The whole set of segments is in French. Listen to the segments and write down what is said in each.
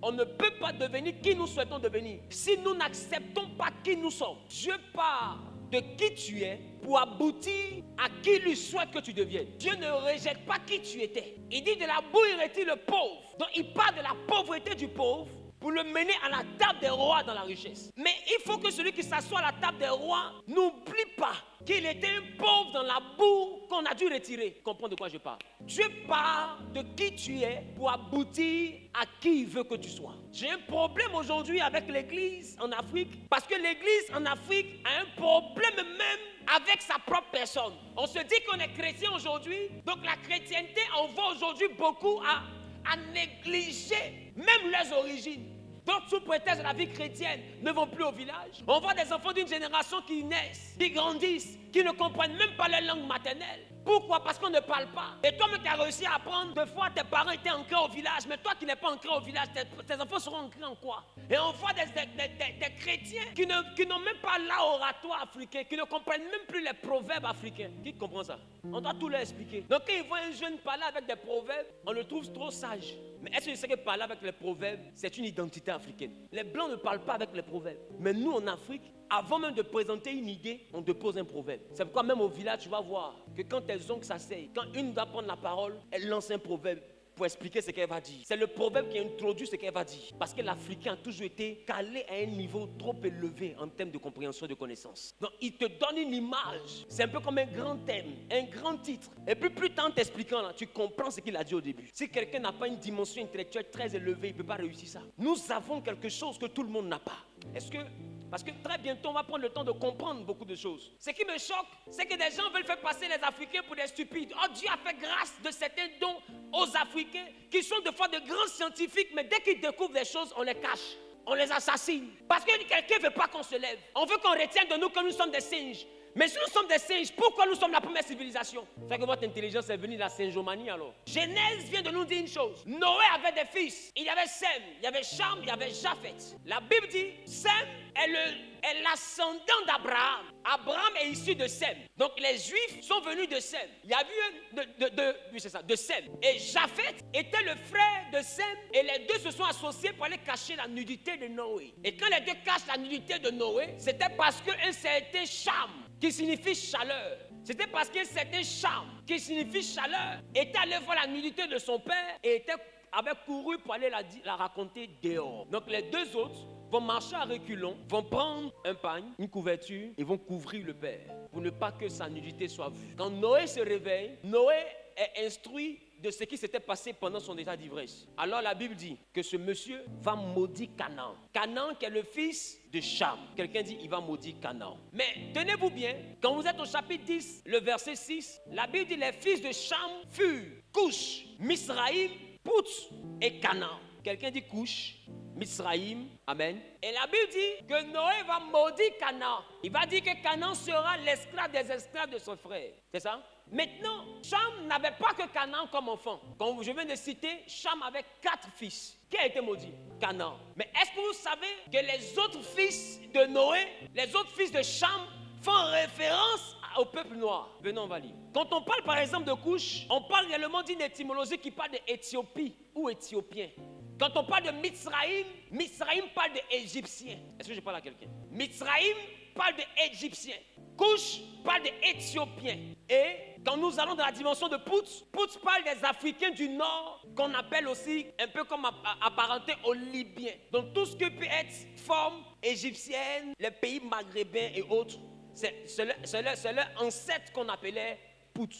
On ne peut pas devenir qui nous souhaitons devenir si nous n'acceptons pas qui nous sommes. Dieu part de qui tu es pour aboutir à qui lui souhaite que tu deviennes. Dieu ne rejette pas qui tu étais. Il dit de la boue il retire le pauvre. Donc il part de la pauvreté du pauvre pour le mener à la table des rois dans la richesse. Mais il faut que celui qui s'assoit à la table des rois n'oublie pas qu'il était un pauvre dans la boue qu'on a dû retirer. Comprends de quoi je parle. Dieu part de qui tu es pour aboutir à qui il veut que tu sois. J'ai un problème aujourd'hui avec l'église en Afrique parce que l'église en Afrique a un problème même avec sa propre personne. On se dit qu'on est chrétien aujourd'hui, donc la chrétienté envoie aujourd'hui beaucoup à négliger même leurs origines. Donc, sous prétexte de la vie chrétienne, ne vont plus au village. On voit des enfants d'une génération qui naissent, qui grandissent, qui ne comprennent même pas leur langue maternelle. Pourquoi? Parce qu'on ne parle pas. Et toi-même, tu as réussi à apprendre. Deux fois, tes parents étaient ancrés au village, mais toi qui n'es pas ancré au village, tes enfants seront ancrés en quoi? Et on voit des chrétiens qui n'ont même pas l'oratoire africain, qui ne comprennent même plus les proverbes africains. Qui comprend ça? On doit tout leur expliquer. Donc, quand ils voient un jeune parler avec des proverbes, on le trouve trop sage. Mais est-ce que tu sais que parler avec les proverbes, c'est une identité africaine? Les Blancs ne parlent pas avec les proverbes. Mais nous, en Afrique, avant même de présenter une idée, on te pose un proverbe. C'est pourquoi même au village, tu vas voir que quand tes oncles s'asseyent, quand une doit prendre la parole, elle lance un proverbe pour expliquer ce qu'elle va dire. C'est le proverbe qui introduit ce qu'elle va dire. Parce que l'Africain a toujours été calé à un niveau trop élevé en termes de compréhension et de connaissance. Donc, il te donne une image. C'est un peu comme un grand thème, un grand titre. Et puis, plus tant t'expliquant, là, tu comprends ce qu'il a dit au début. Si quelqu'un n'a pas une dimension intellectuelle très élevée, il ne peut pas réussir ça. Nous avons quelque chose que tout le monde n'a pas. Est-ce que... Parce que très bientôt, on va prendre le temps de comprendre beaucoup de choses. Ce qui me choque, c'est que des gens veulent faire passer les Africains pour des stupides. Oh, Dieu a fait grâce de certains dons aux Africains qui sont des fois de grands scientifiques, mais dès qu'ils découvrent des choses, on les cache, on les assassine. Parce que quelqu'un ne veut pas qu'on se lève. On veut qu'on retienne de nous que nous sommes des singes. Mais si nous sommes des singes, pourquoi nous sommes la première civilisation? C'est que votre intelligence est venue de la singeomanie alors. Genèse vient de nous dire une chose. Noé avait des fils. Il y avait Sem, il y avait Cham, il y avait Japheth. La Bible dit, Sem est l'ascendant d'Abraham. Abraham est issu de Sem. Donc les Juifs sont venus de Sem. Il y a eu de Sem. Et Japheth était le frère de Sem. Et les deux se sont associés pour aller cacher la nudité de Noé. Et quand les deux cachent la nudité de Noé, c'était parce qu'un certain Cham, qui signifie chaleur. C'était parce qu'un certain Cham, qui signifie chaleur, était allé voir la nudité de son père et avait couru pour aller la raconter dehors. Donc les deux autres vont marcher à reculons, vont prendre un pagne, une couverture et vont couvrir le père pour ne pas que sa nudité soit vue. Quand Noé se réveille, Noé est instruit de ce qui s'était passé pendant son état d'ivresse. Alors la Bible dit que ce monsieur va maudire Canaan. Canaan qui est le fils de Cham. Quelqu'un dit il va maudire Canaan. Mais tenez-vous bien, quand vous êtes au chapitre 10, le verset 6, la Bible dit les fils de Cham furent Couche, Misraïm, Pout et Canaan. Quelqu'un dit Couche, Misraïm, amen. Et la Bible dit que Noé va maudire Canaan. Il va dire que Canaan sera l'esclave des esclaves de son frère. C'est ça? Maintenant, Cham n'avait pas que Canaan comme enfant. Comme je viens de citer, Cham avait 4 fils. Qui a été maudit? Canaan. Mais est-ce que vous savez que les autres fils de Noé, les autres fils de Cham, font référence au peuple noir? Venons, on va lire. Quand on parle par exemple de Couche, on parle réellement d'une étymologie qui parle d'Éthiopie ou Éthiopien. Quand on parle de Mitsraïm, Mitsraïm parle d'Égyptien. Est-ce que je parle à quelqu'un? Mitsraïm parle d'Égyptien. Couche parle d'Éthiopien. Et quand nous allons dans la dimension de Pout, Pout parle des Africains du Nord qu'on appelle aussi un peu comme apparenté aux Libyens. Donc tout ce qui peut être forme égyptienne, les pays maghrébins et autres, c'est leur ancêtre qu'on appelait Pout.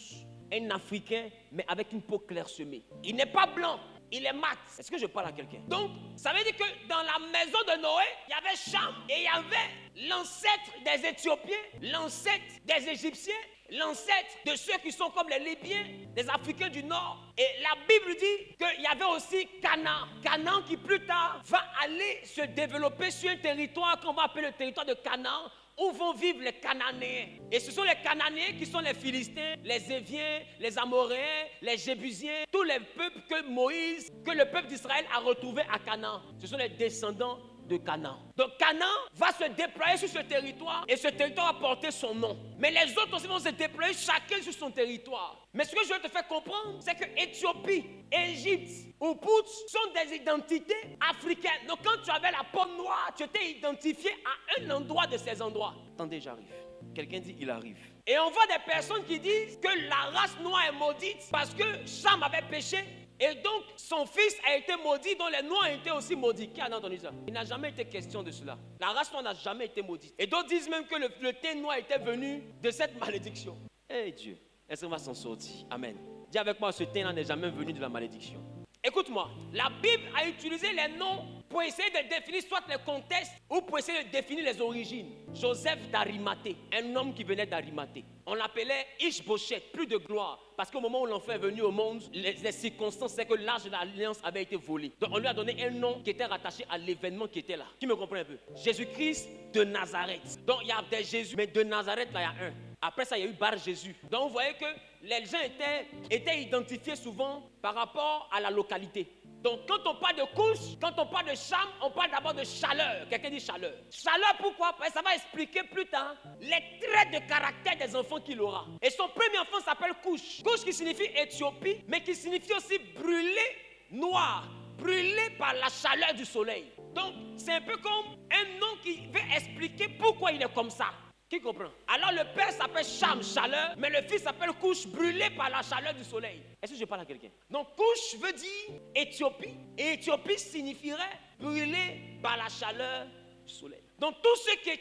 Un Africain, mais avec une peau clairsemée. Il n'est pas blanc. Il est mat. Est-ce que je parle à quelqu'un? Donc, ça veut dire que dans la maison de Noé, il y avait Cham et il y avait l'ancêtre des Éthiopiens, l'ancêtre des Égyptiens, l'ancêtre de ceux qui sont comme les Libyens, des Africains du Nord. Et la Bible dit qu'il y avait aussi Canaan. Canaan qui plus tard va aller se développer sur un territoire qu'on va appeler le territoire de Canaan, où vont vivre les Cananéens. Et ce sont les Cananéens qui sont les Philistins, les Éviens, les Amoréens, les Jébusiens, tous les peuples que le peuple d'Israël a retrouvés à Canaan. Ce sont les descendants de Canaan. Donc Canaan va se déployer sur ce territoire et ce territoire va porter son nom. Mais les autres aussi vont se déployer chacun sur son territoire. Mais ce que je veux te faire comprendre, c'est que Éthiopie, Égypte ou Pout sont des identités africaines. Donc quand tu avais la peau noire, tu étais identifié à un endroit de ces endroits. Attendez, j'arrive. Quelqu'un dit, il arrive. Et on voit des personnes qui disent que la race noire est maudite parce que Cham avait péché. Et donc, son fils a été maudit, dont les Noirs ont été aussi maudits. Qui a entendu ça? Il n'a jamais été question de cela. La race noire n'a jamais été maudite. Et d'autres disent même que le teint noir était venu de cette malédiction. Eh Dieu, est-ce qu'on va s'en sortir? Amen. Dis avec moi, ce teint-là n'est jamais venu de la malédiction. Écoute-moi, la Bible a utilisé les noms pour essayer de définir soit les contextes ou pour essayer de définir les origines. Joseph d'Arimathée, un homme qui venait d'Arimathée. On l'appelait Ish-Boshet, plus de gloire. Parce qu'au moment où l'enfant est venu au monde, les circonstances, c'est que l'âge de l'alliance avait été volé. Donc on lui a donné un nom qui était rattaché à l'événement qui était là. Qui me comprend un peu? Jésus-Christ de Nazareth. Donc il y a des Jésus, mais de Nazareth, là, il y a un. Après ça, il y a eu Bar Jésus. Donc vous voyez que les gens étaient identifiés souvent par rapport à la localité. Donc quand on parle de couche, quand on parle de Cham, on parle d'abord de chaleur. Quelqu'un dit chaleur. Chaleur pourquoi? Parce que ça va expliquer plus tard les traits de caractère des enfants qu'il aura. Et son premier enfant s'appelle Couche. Couche qui signifie Éthiopie, mais qui signifie aussi brûlé noir, brûlé par la chaleur du soleil. Donc c'est un peu comme un nom qui veut expliquer pourquoi il est comme ça. Qui comprend? Alors le père s'appelle Cham, chaleur, mais le fils s'appelle Couche, brûlé par la chaleur du soleil. Est-ce que je parle à quelqu'un? Donc Couche veut dire Éthiopie, et Éthiopie signifierait brûlé par la chaleur du soleil. Donc tous ceux qui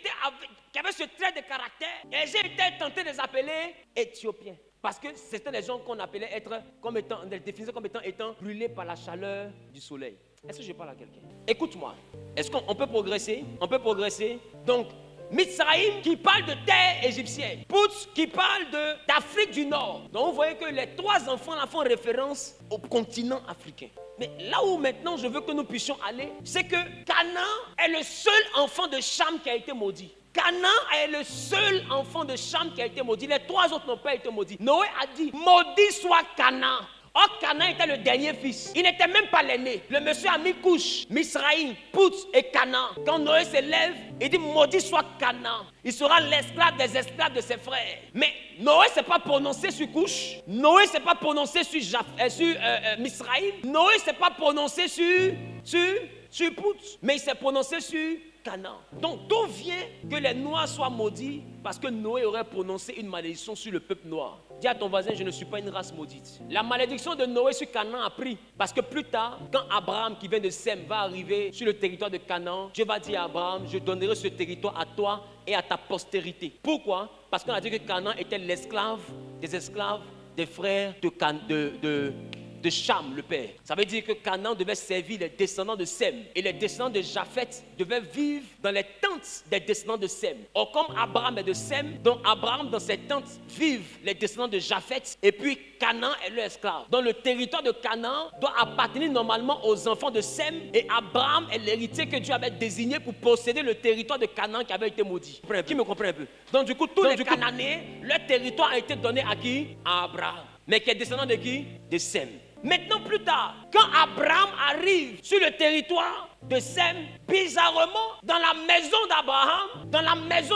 avaient ce trait de caractère, les gens étaient tentés de les appeler Éthiopiens. Parce que c'était les gens qu'on appelait définissait comme étant brûlés par la chaleur du soleil. Est-ce que je parle à quelqu'un? Écoute-moi, est-ce qu'on peut progresser? On peut progresser. Donc, Mitsraïm qui parle de terre égyptienne. Pout qui parle d'Afrique du Nord. Donc vous voyez que les trois enfants là font référence au continent africain. Mais là où maintenant je veux que nous puissions aller, c'est que Canaan est le seul enfant de Cham qui a été maudit. Canaan est le seul enfant de Cham qui a été maudit. Les trois autres n'ont pas été maudits. Noé a dit, maudit soit Canaan. Or, Canaan était le dernier fils. Il n'était même pas l'aîné. Le monsieur a mis Couche, Mitsraïm, Pout et Canaan. Quand Noé se lève, il dit maudit soit Canaan. Il sera l'esclave des esclaves de ses frères. Mais Noé ne s'est pas prononcé sur Couche. Noé ne s'est pas prononcé sur Mitsraïm. Noé ne s'est pas prononcé sur Pout. Mais il s'est prononcé sur Canaan. Donc d'où vient que les Noirs soient maudits? Parce que Noé aurait prononcé une malédiction sur le peuple noir. Dis à ton voisin, je ne suis pas une race maudite. La malédiction de Noé sur Canaan a pris. Parce que plus tard, quand Abraham qui vient de Sem va arriver sur le territoire de Canaan, Dieu va dire à Abraham, je donnerai ce territoire à toi et à ta postérité. Pourquoi? Parce qu'on a dit que Canaan était l'esclave des frères de Cham, le père. Ça veut dire que Canaan devait servir les descendants de Sem. Et les descendants de Japheth devaient vivre dans les tentes des descendants de Sem. Or, comme Abraham est de Sem, donc Abraham, dans ses tentes, vivent les descendants de Japheth. Et puis, Canaan est leur esclave. Donc, le territoire de Canaan doit appartenir normalement aux enfants de Sem. Et Abraham est l'héritier que Dieu avait désigné pour posséder le territoire de Canaan qui avait été maudit. Qui me comprend un peu? Donc, du coup, tous les Cananéens, leur territoire a été donné à qui? À Abraham. Mais qui est descendant de qui? De Sem. Maintenant, plus tard, quand Abraham arrive sur le territoire de Sem, bizarrement, dans la maison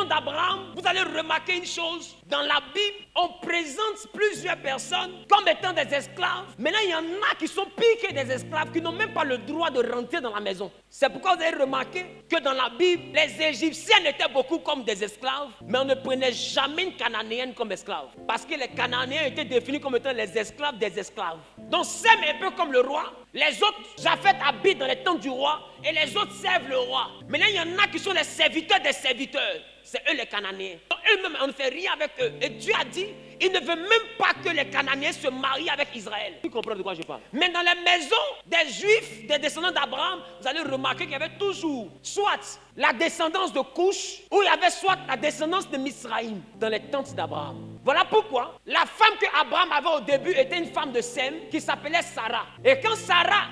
d'Abraham, vous allez remarquer une chose. Dans la Bible, on présente plusieurs personnes comme étant des esclaves. Maintenant, il y en a qui sont pires que des esclaves, qui n'ont même pas le droit de rentrer dans la maison. C'est pourquoi vous avez remarqué que dans la Bible, les Égyptiens étaient beaucoup comme des esclaves, mais on ne prenait jamais une Cananéenne comme esclave. Parce que les Cananéens étaient définis comme étant les esclaves des esclaves. Donc, Sem est un peu comme le roi. Les autres, Japheth habite dans les tentes du roi et les autres servent le roi. Maintenant, il y en a qui sont les serviteurs des serviteurs. C'est eux les Cananéens. Donc, eux-mêmes, on ne fait rien avec eux. Et Dieu a dit, il ne veut même pas que les Cananéens se marient avec Israël. Tu comprends de quoi je parle? Mais dans les maisons des Juifs, des descendants d'Abraham, vous allez remarquer qu'il y avait toujours soit la descendance de Couche, ou il y avait soit la descendance de Mitsraïm dans les tentes d'Abraham. Voilà pourquoi la femme que Abraham avait au début était une femme de Sem qui s'appelait Sarah. Et quand Sarah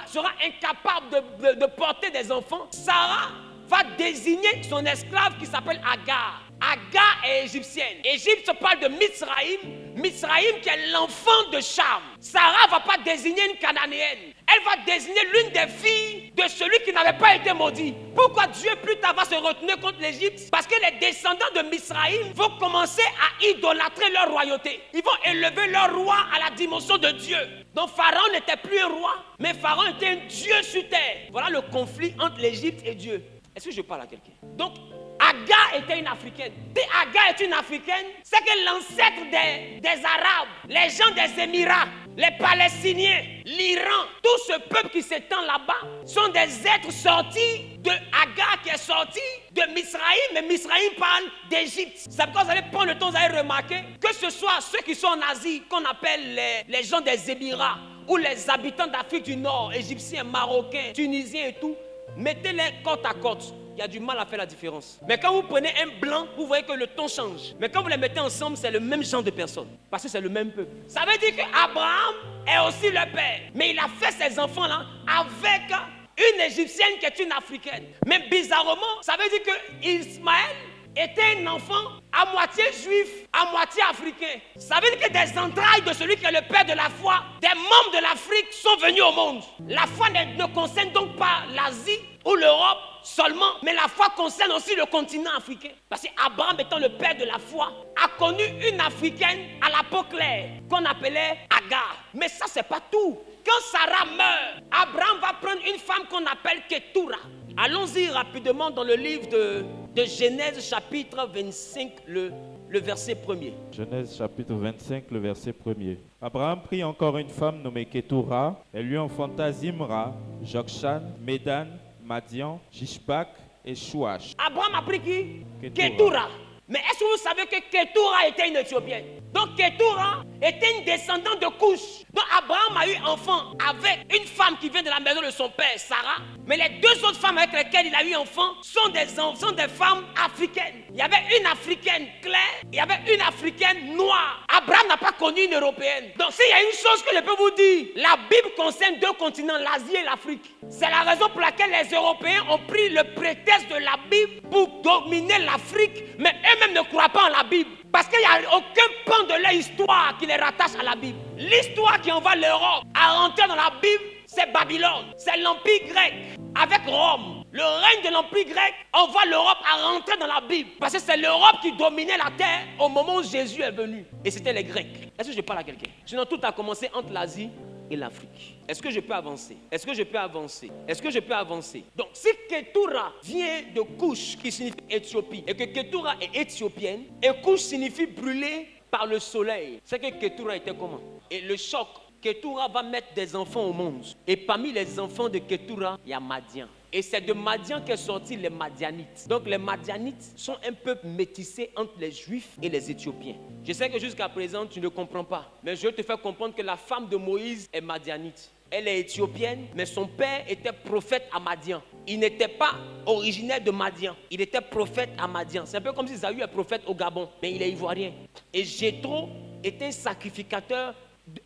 sera incapable de porter des enfants, Sarah va désigner son esclave qui s'appelle Agar. Agar est égyptienne. Égypte parle de Mizraïm. Mizraïm qui est l'enfant de Cham. Sarah ne va pas désigner une cananéenne. Elle va désigner l'une des filles de celui qui n'avait pas été maudit. Pourquoi Dieu plus tard va se retenir contre l'Égypte? Parce que les descendants de Mizraïm vont commencer à idolâtrer leur royauté. Ils vont élever leur roi à la dimension de Dieu. Donc Pharaon n'était plus un roi, mais Pharaon était un Dieu sur terre. Voilà le conflit entre l'Égypte et Dieu. Est-ce que je parle à quelqu'un? Donc Agar était une Africaine. Si Agar est une Africaine, c'est que l'ancêtre des Arabes, les gens des Émirats, les Palestiniens, l'Iran, tout ce peuple qui s'étend là-bas sont des êtres sortis de Agar qui est sorti de Mizraïm, mais Mizraïm parle d'Égypte. C'est pourquoi vous allez prendre le temps, vous allez remarquer que ce soit ceux qui sont en Asie, qu'on appelle les gens des Émirats, ou les habitants d'Afrique du Nord, Égyptiens, Marocains, Tunisiens et tout, mettez-les côte à côte. Il y a du mal à faire la différence. Mais quand vous prenez un blanc, vous voyez que le ton change. Mais quand vous les mettez ensemble, c'est le même genre de personnes. Parce que c'est le même peuple. Ça veut dire qu'Abraham est aussi le père. Mais il a fait ses enfants-là avec une Égyptienne qui est une Africaine. Mais bizarrement, ça veut dire qu'Ismaël était un enfant à moitié juif, à moitié africain. Ça veut dire que des entrailles de celui qui est le père de la foi, des membres de l'Afrique sont venus au monde. La foi ne concerne donc pas l'Asie ou l'Europe seulement, mais la foi concerne aussi le continent africain. Parce qu'Abraham, étant le père de la foi, a connu une Africaine à la peau claire qu'on appelait Agar. Mais ça, c'est pas tout. Quand Sarah meurt, Abraham va prendre une femme qu'on appelle Ketura. Allons-y rapidement dans le livre de Genèse chapitre 25, le verset 1er. Genèse chapitre 25, le verset 1er. Abraham prit encore une femme nommée Ketura. Elle lui enfanta Zimra, Jokshan, Médan, Madian, Jishbak et Chouach. Abraham a pris qui? Ketura. Ketura. Mais est-ce que vous savez que Ketura était une Éthiopienne? Donc Ketura était une descendante de Couche. Donc Abraham a eu enfant avec une femme qui vient de la maison de son père, Sarah. Mais les deux autres femmes avec lesquelles il a eu enfant sont des femmes africaines. Il y avait une africaine claire, il y avait une africaine noire. Abraham n'a pas connu une européenne. Donc s'il y a une chose que je peux vous dire, la Bible concerne deux continents, l'Asie et l'Afrique. C'est la raison pour laquelle les Européens ont pris le prétexte de la Bible pour dominer l'Afrique, mais eux-mêmes ne croient pas en la Bible. Parce qu'il n'y a aucun pan de leur histoire qui les rattache à la Bible. L'histoire qui envoie l'Europe à rentrer dans la Bible, c'est Babylone. C'est l'Empire grec avec Rome. Le règne de l'Empire grec envoie l'Europe à rentrer dans la Bible. Parce que c'est l'Europe qui dominait la terre au moment où Jésus est venu. Et c'était les Grecs. Est-ce que je parle à quelqu'un? Sinon, tout a commencé entre l'Asie et l'Afrique. Est-ce que je peux avancer? Est-ce que je peux avancer? Est-ce que je peux avancer? Donc, si Ketura vient de Couche, qui signifie Éthiopie, et que Ketura est éthiopienne, et Couche signifie brûler par le soleil, c'est que Ketura était comment? Et le choc, Ketura va mettre des enfants au monde. Et parmi les enfants de Ketura, il y a Madian. Et c'est de Madian qu'est sorti les Madianites. Donc les Madianites sont un peuple métissé entre les Juifs et les Éthiopiens. Je sais que jusqu'à présent, tu ne comprends pas. Mais je vais te faire comprendre que la femme de Moïse est Madianite. Elle est éthiopienne, mais son père était prophète à Madian. Il n'était pas originaire de Madian. Il était prophète à Madian. C'est un peu comme si Isaïe est prophète au Gabon, mais il est ivoirien. Et Jéthro était sacrificateur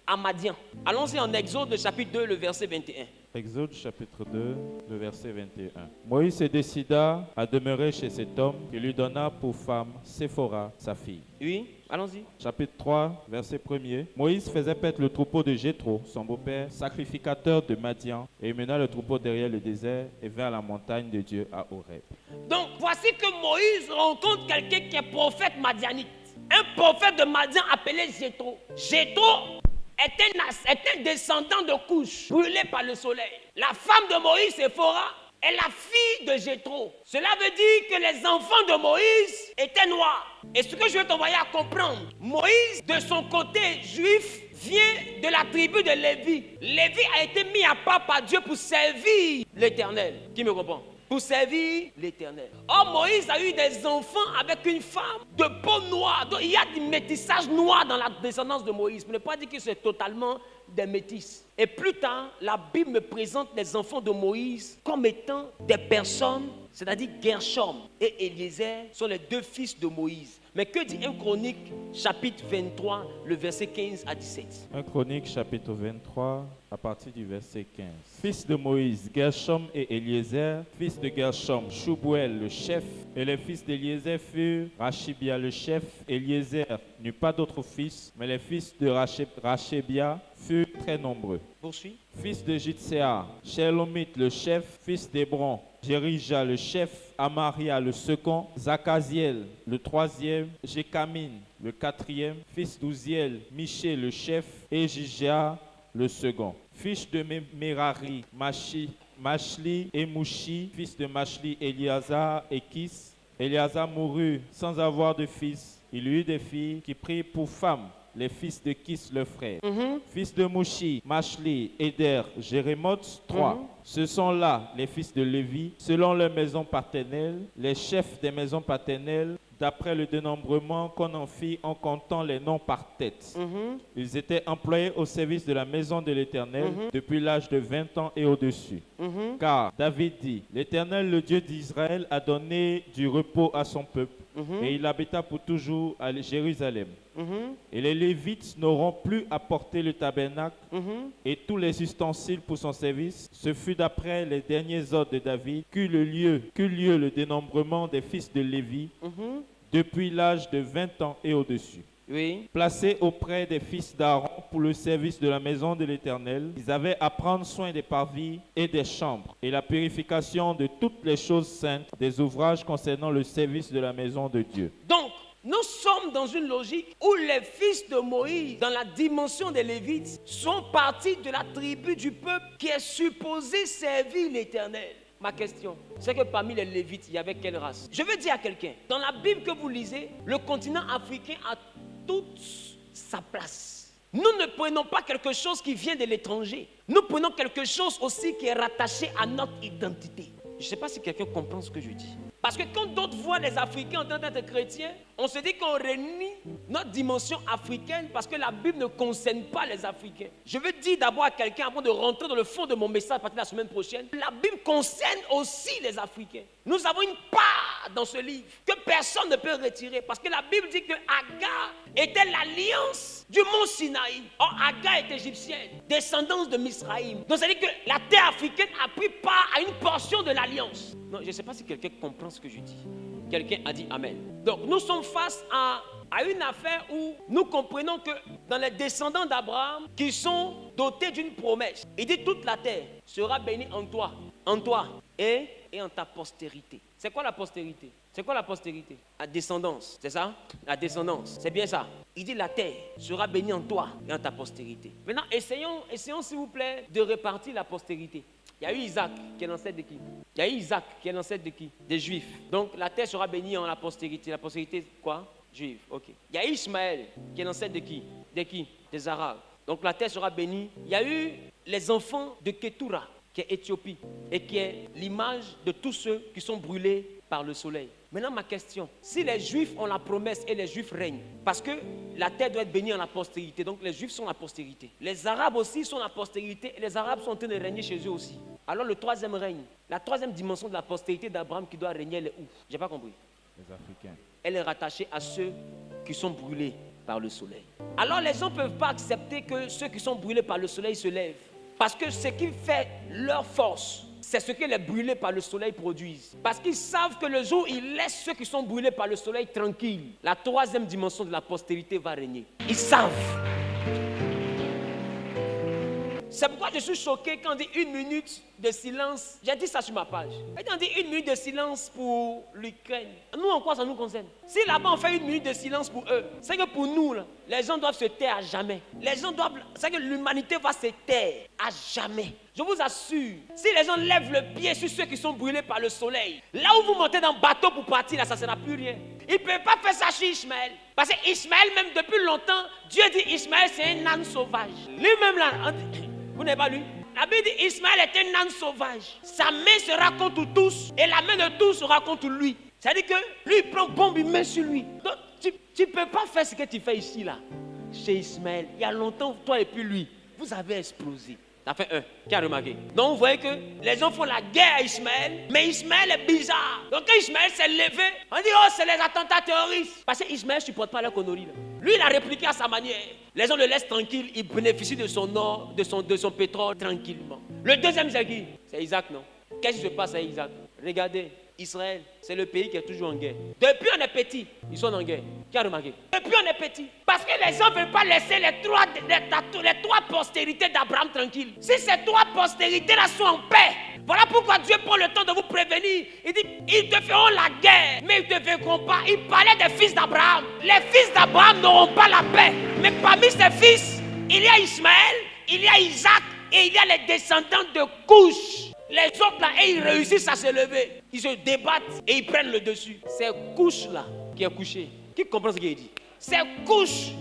à Madian. Allons-y en Exode, chapitre 2, le verset 21. Exode chapitre 2, le verset 21. Moïse se décida à demeurer chez cet homme qui lui donna pour femme Séphora, sa fille. Oui, allons-y. Chapitre 3, verset 1er. Moïse faisait paître le troupeau de Jéthro, son beau-père, sacrificateur de Madian, et il mena le troupeau derrière le désert et vint à la montagne de Dieu à Horeb. Donc, voici que Moïse rencontre quelqu'un qui est prophète madianite. Un prophète de Madian appelé Jéthro. Jéthro est un descendant de Couche, brûlé par le soleil. La femme de Moïse, Séphora, est la fille de Jéthro. Cela veut dire que les enfants de Moïse étaient noirs. Et ce que je veux t'envoyer à comprendre, Moïse, de son côté juif, vient de la tribu de Lévi. Lévi a été mis à part par Dieu pour servir l'Éternel. Qui me comprend? Pour servir l'Éternel. Or, Moïse a eu des enfants avec une femme de peau noire. Donc, il y a du métissage noir dans la descendance de Moïse. Pour ne pas dire que c'est totalement des métis. Et plus tard, la Bible me présente les enfants de Moïse comme étant des personnes, c'est-à-dire Gershom et Eliezer sont les deux fils de Moïse. Mais que dit 1 Chronique, chapitre 23, le verset 15 à 17? 1 Chronique, chapitre 23, à partir du verset 15. Fils de Moïse, Gershom et Eliezer, fils de Gershom, Shoubuel le chef, et les fils d'Eliezer furent Rachibia le chef. Eliezer n'eut pas d'autres fils, mais les fils de Rachébia furent très nombreux. Poursuis. Fils de Jitséa, Shelomith le chef, fils d'Hébron, Jérija le chef, Amaria le second, Zakaziel le troisième, Jékamine le quatrième, fils d'Ouziel, Miché le chef, et Jijia le second. Fils de Merari, Machli et Mouchi, fils de Machli, Eliazar et Kis. Eliazar mourut sans avoir de fils. Il eut des filles qui prirent pour femmes les fils de Kis le frère. Fils de Mouchi, Machli, Éder, Jérémoth, 3. Ce sont là les fils de Lévi, selon leur maison paternelle, les chefs des maisons paternelles, d'après le dénombrement qu'on en fit en comptant les noms par tête. Ils étaient employés au service de la maison de l'Éternel depuis l'âge de 20 ans et au-dessus. Car David dit, l'Éternel, le Dieu d'Israël, a donné du repos à son peuple, et il habita pour toujours à Jérusalem. Et les Lévites n'auront plus à porter le tabernacle et tous les ustensiles pour son service. Ce fut d'après les derniers ordres de David qu'eut lieu le dénombrement des fils de Lévi depuis l'âge de 20 ans et au-dessus. Oui. Placés auprès des fils d'Aaron pour le service de la maison de l'Éternel, ils avaient à prendre soin des parvis et des chambres et la purification de toutes les choses saintes, des ouvrages concernant le service de la maison de Dieu. Donc, nous sommes dans une logique où les fils de Moïse, dans la dimension des Lévites, sont partis de la tribu du peuple qui est supposé servir l'Éternel. Ma question, c'est que parmi les Lévites, il y avait quelle race? Je veux dire à quelqu'un, dans la Bible que vous lisez, le continent africain a toute sa place. Nous ne prenons pas quelque chose qui vient de l'étranger. Nous prenons quelque chose aussi qui est rattaché à notre identité. Je ne sais pas si quelqu'un comprend ce que je dis. Parce que quand d'autres voient les Africains en train d'être chrétiens, on se dit qu'on renie notre dimension africaine parce que la Bible ne concerne pas les Africains. Je veux dire d'abord à quelqu'un, avant de rentrer dans le fond de mon message à partir de la semaine prochaine, la Bible concerne aussi les Africains. Nous avons une part dans ce livre que personne ne peut retirer parce que la Bible dit que Agar était l'alliance du mont Sinaï. Or, Agar est égyptienne, descendance de Misraïm. Donc, ça veut dire que la terre africaine a pris part à une portion de l'alliance. Non, je ne sais pas si quelqu'un comprend ce que je dis. Quelqu'un a dit Amen. Donc, nous sommes face à une affaire où nous comprenons que dans les descendants d'Abraham, qui sont dotés d'une promesse, il dit toute la terre sera bénie en toi et en ta postérité. C'est quoi la postérité? C'est quoi la postérité? La descendance, c'est ça? La descendance, c'est bien ça. Il dit la terre sera bénie en toi et en ta postérité. Maintenant, essayons s'il vous plaît de répartir la postérité. Il y a eu Isaac qui est l'ancêtre de qui? Il y a eu Isaac qui est l'ancêtre de qui? Des Juifs. Donc la terre sera bénie en la postérité. La postérité, quoi? Juif, ok. Il y a eu Ismaël qui est l'ancêtre de qui? De qui? Des Arabes. Donc la terre sera bénie. Il y a eu les enfants de Ketura, qui est Éthiopie, et qui est l'image de tous ceux qui sont brûlés par le soleil. Maintenant, ma question, si les Juifs ont la promesse et les Juifs règnent, parce que la terre doit être bénie en la postérité, donc les Juifs sont la postérité. Les Arabes aussi sont la postérité, et les Arabes sont en train de régner chez eux aussi. Alors le troisième règne, la troisième dimension de la postérité d'Abraham qui doit régner, elle est où? J'ai pas compris. Les Africains. Elle est rattachée à ceux qui sont brûlés par le soleil. Alors les gens ne peuvent pas accepter que ceux qui sont brûlés par le soleil se lèvent. Parce que ce qui fait leur force, c'est ce que les brûlés par le soleil produisent. Parce qu'ils savent que le jour où ils laissent ceux qui sont brûlés par le soleil tranquilles, la troisième dimension de la postérité va régner. Ils savent. C'est pourquoi je suis choqué quand on dit 1 minute de silence. J'ai dit ça sur ma page. Et on dit 1 minute de silence pour l'Ukraine. Nous, en quoi ça nous concerne? Si là-bas on fait 1 minute de silence pour eux, c'est que pour nous, là, les gens doivent se taire à jamais. Les gens doivent. C'est que l'humanité va se taire à jamais. Je vous assure, si les gens lèvent le pied sur ceux qui sont brûlés par le soleil, là où vous montez dans le bateau pour partir, là, ça ne sera plus rien. Ils ne peuvent pas faire ça chez Ismaël. Parce que Ismaël, même depuis longtemps, Dieu dit Ismaël, c'est un âne sauvage. Lui-même, là, vous n'avez pas lu? La Bible dit Ismaël est un âne sauvage. Sa main sera contre tous et la main de tous sera contre lui. C'est-à-dire que lui, il prend bombe, il met sur lui. Donc, tu ne peux pas faire ce que tu fais ici, là. Chez Ismaël, il y a longtemps, toi et puis lui, vous avez explosé. Ça fait un. Qui a remarqué? Donc vous voyez que les gens font la guerre à Ismaël, mais Ismaël est bizarre. Donc quand Ismaël s'est levé, on dit oh c'est les attentats terroristes. Parce que Ismaël ne supporte pas la connerie là. Lui, il a répliqué à sa manière. Les gens le laissent tranquille, il bénéficie de son or, de son pétrole tranquillement. Le deuxième, c'est qui? C'est Isaac, non? Qu'est-ce qui se passe à Isaac? Regardez, Israël, c'est le pays qui est toujours en guerre. Depuis on est petit, ils sont en guerre. Qui a remarqué? Depuis on est petit. Parce que les gens ne veulent pas laisser les trois postérités d'Abraham tranquilles. Si ces trois postérités-là sont en paix, voilà pourquoi Dieu prend le temps de vous prévenir. Il dit, ils te feront la guerre, mais ils ne te vaincront pas. Il parlait des fils d'Abraham. Les fils d'Abraham n'auront pas la paix. Mais parmi ces fils, il y a Ismaël, il y a Isaac et il y a les descendants de Couche. Les autres là, et ils réussissent à se lever. Ils se débattent et ils prennent le dessus. C'est Couche là qui est couché. Qui comprend ce qu'il dit? C'est Couche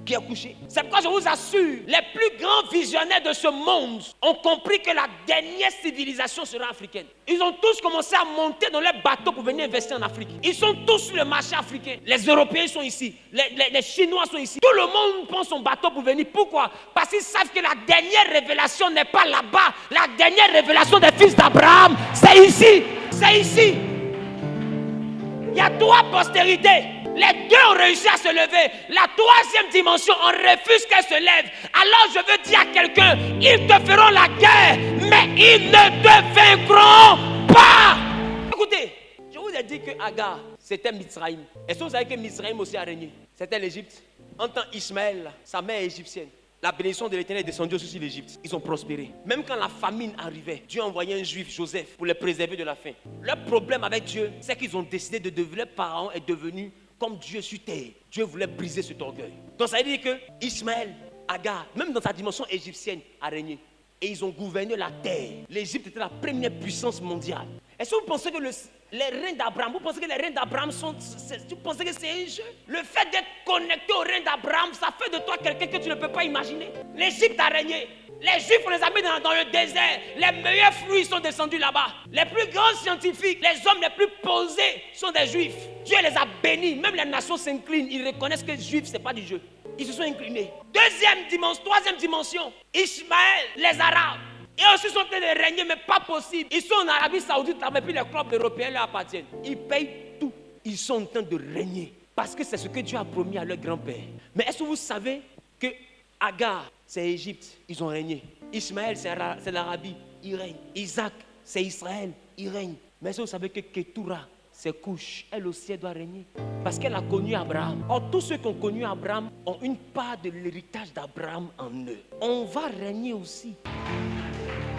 qui est couché. C'est pourquoi je vous assure, les plus grands visionnaires de ce monde ont compris que la dernière civilisation sera africaine. Ils ont tous commencé à monter dans leurs bateaux pour venir investir en Afrique. Ils sont tous sur le marché africain. Les Européens sont ici. Les Chinois sont ici. Tout le monde prend son bateau pour venir. Pourquoi? Parce qu'ils savent que la dernière révélation n'est pas là-bas. La dernière révélation des fils d'Abraham, c'est ici. C'est ici. Il y a trois postérités. Les deux ont réussi à se lever. La troisième dimension, on refuse qu'elle se lève. Alors je veux dire à quelqu'un, ils te feront la guerre, mais ils ne te vaincront pas. Écoutez, je vous ai dit que Agar, c'était Mizraïm. Est-ce que vous savez que Mizraïm aussi a régné? C'était l'Égypte. En tant qu'Ismaël, sa mère est égyptienne. La bénédiction de l'Éternel est descendue aussi sur l'Égypte. Ils ont prospéré. Même quand la famine arrivait, Dieu envoyait un juif, Joseph, pour les préserver de la faim. Leur problème avec Dieu, c'est qu'ils ont décidé de devenir parents et devenus comme Dieu sur terre. Dieu voulait briser cet orgueil. Donc ça veut dire que Ismaël, Agar, même dans sa dimension égyptienne, a régné. Et ils ont gouverné la terre. L'Égypte était la première puissance mondiale. Est-ce que vous pensez que les reins d'Abraham, vous pensez que les reins d'Abraham sont... Vous pensez que c'est un jeu? Le fait d'être connecté aux reins d'Abraham, ça fait de toi quelqu'un que tu ne peux pas imaginer. L'Égypte a régné. Les Juifs, on les a mis dans le désert. Les meilleurs fruits sont descendus là-bas. Les plus grands scientifiques, les hommes les plus posés sont des Juifs. Dieu les a bénis. Même les nations s'inclinent. Ils reconnaissent que les Juifs, ce n'est pas du jeu. Ils se sont inclinés. Troisième dimension, Ismaël, les Arabes. Ils aussi sont en train de régner, mais pas possible. Ils sont en Arabie Saoudite, là, mais puis les clubs européens leur appartiennent. Ils payent tout. Ils sont en train de régner. Parce que c'est ce que Dieu a promis à leur grand-père. Mais est-ce que vous savez que Agar, c'est Égypte, ils ont régné. Ismaël, c'est l'Arabie, il règne. Isaac, c'est Israël, il règne. Mais est-ce que vous savez que Ketura, c'est Couche, elle aussi, elle doit régner. Parce qu'elle a connu Abraham. Or, tous ceux qui ont connu Abraham ont une part de l'héritage d'Abraham en eux. On va régner aussi.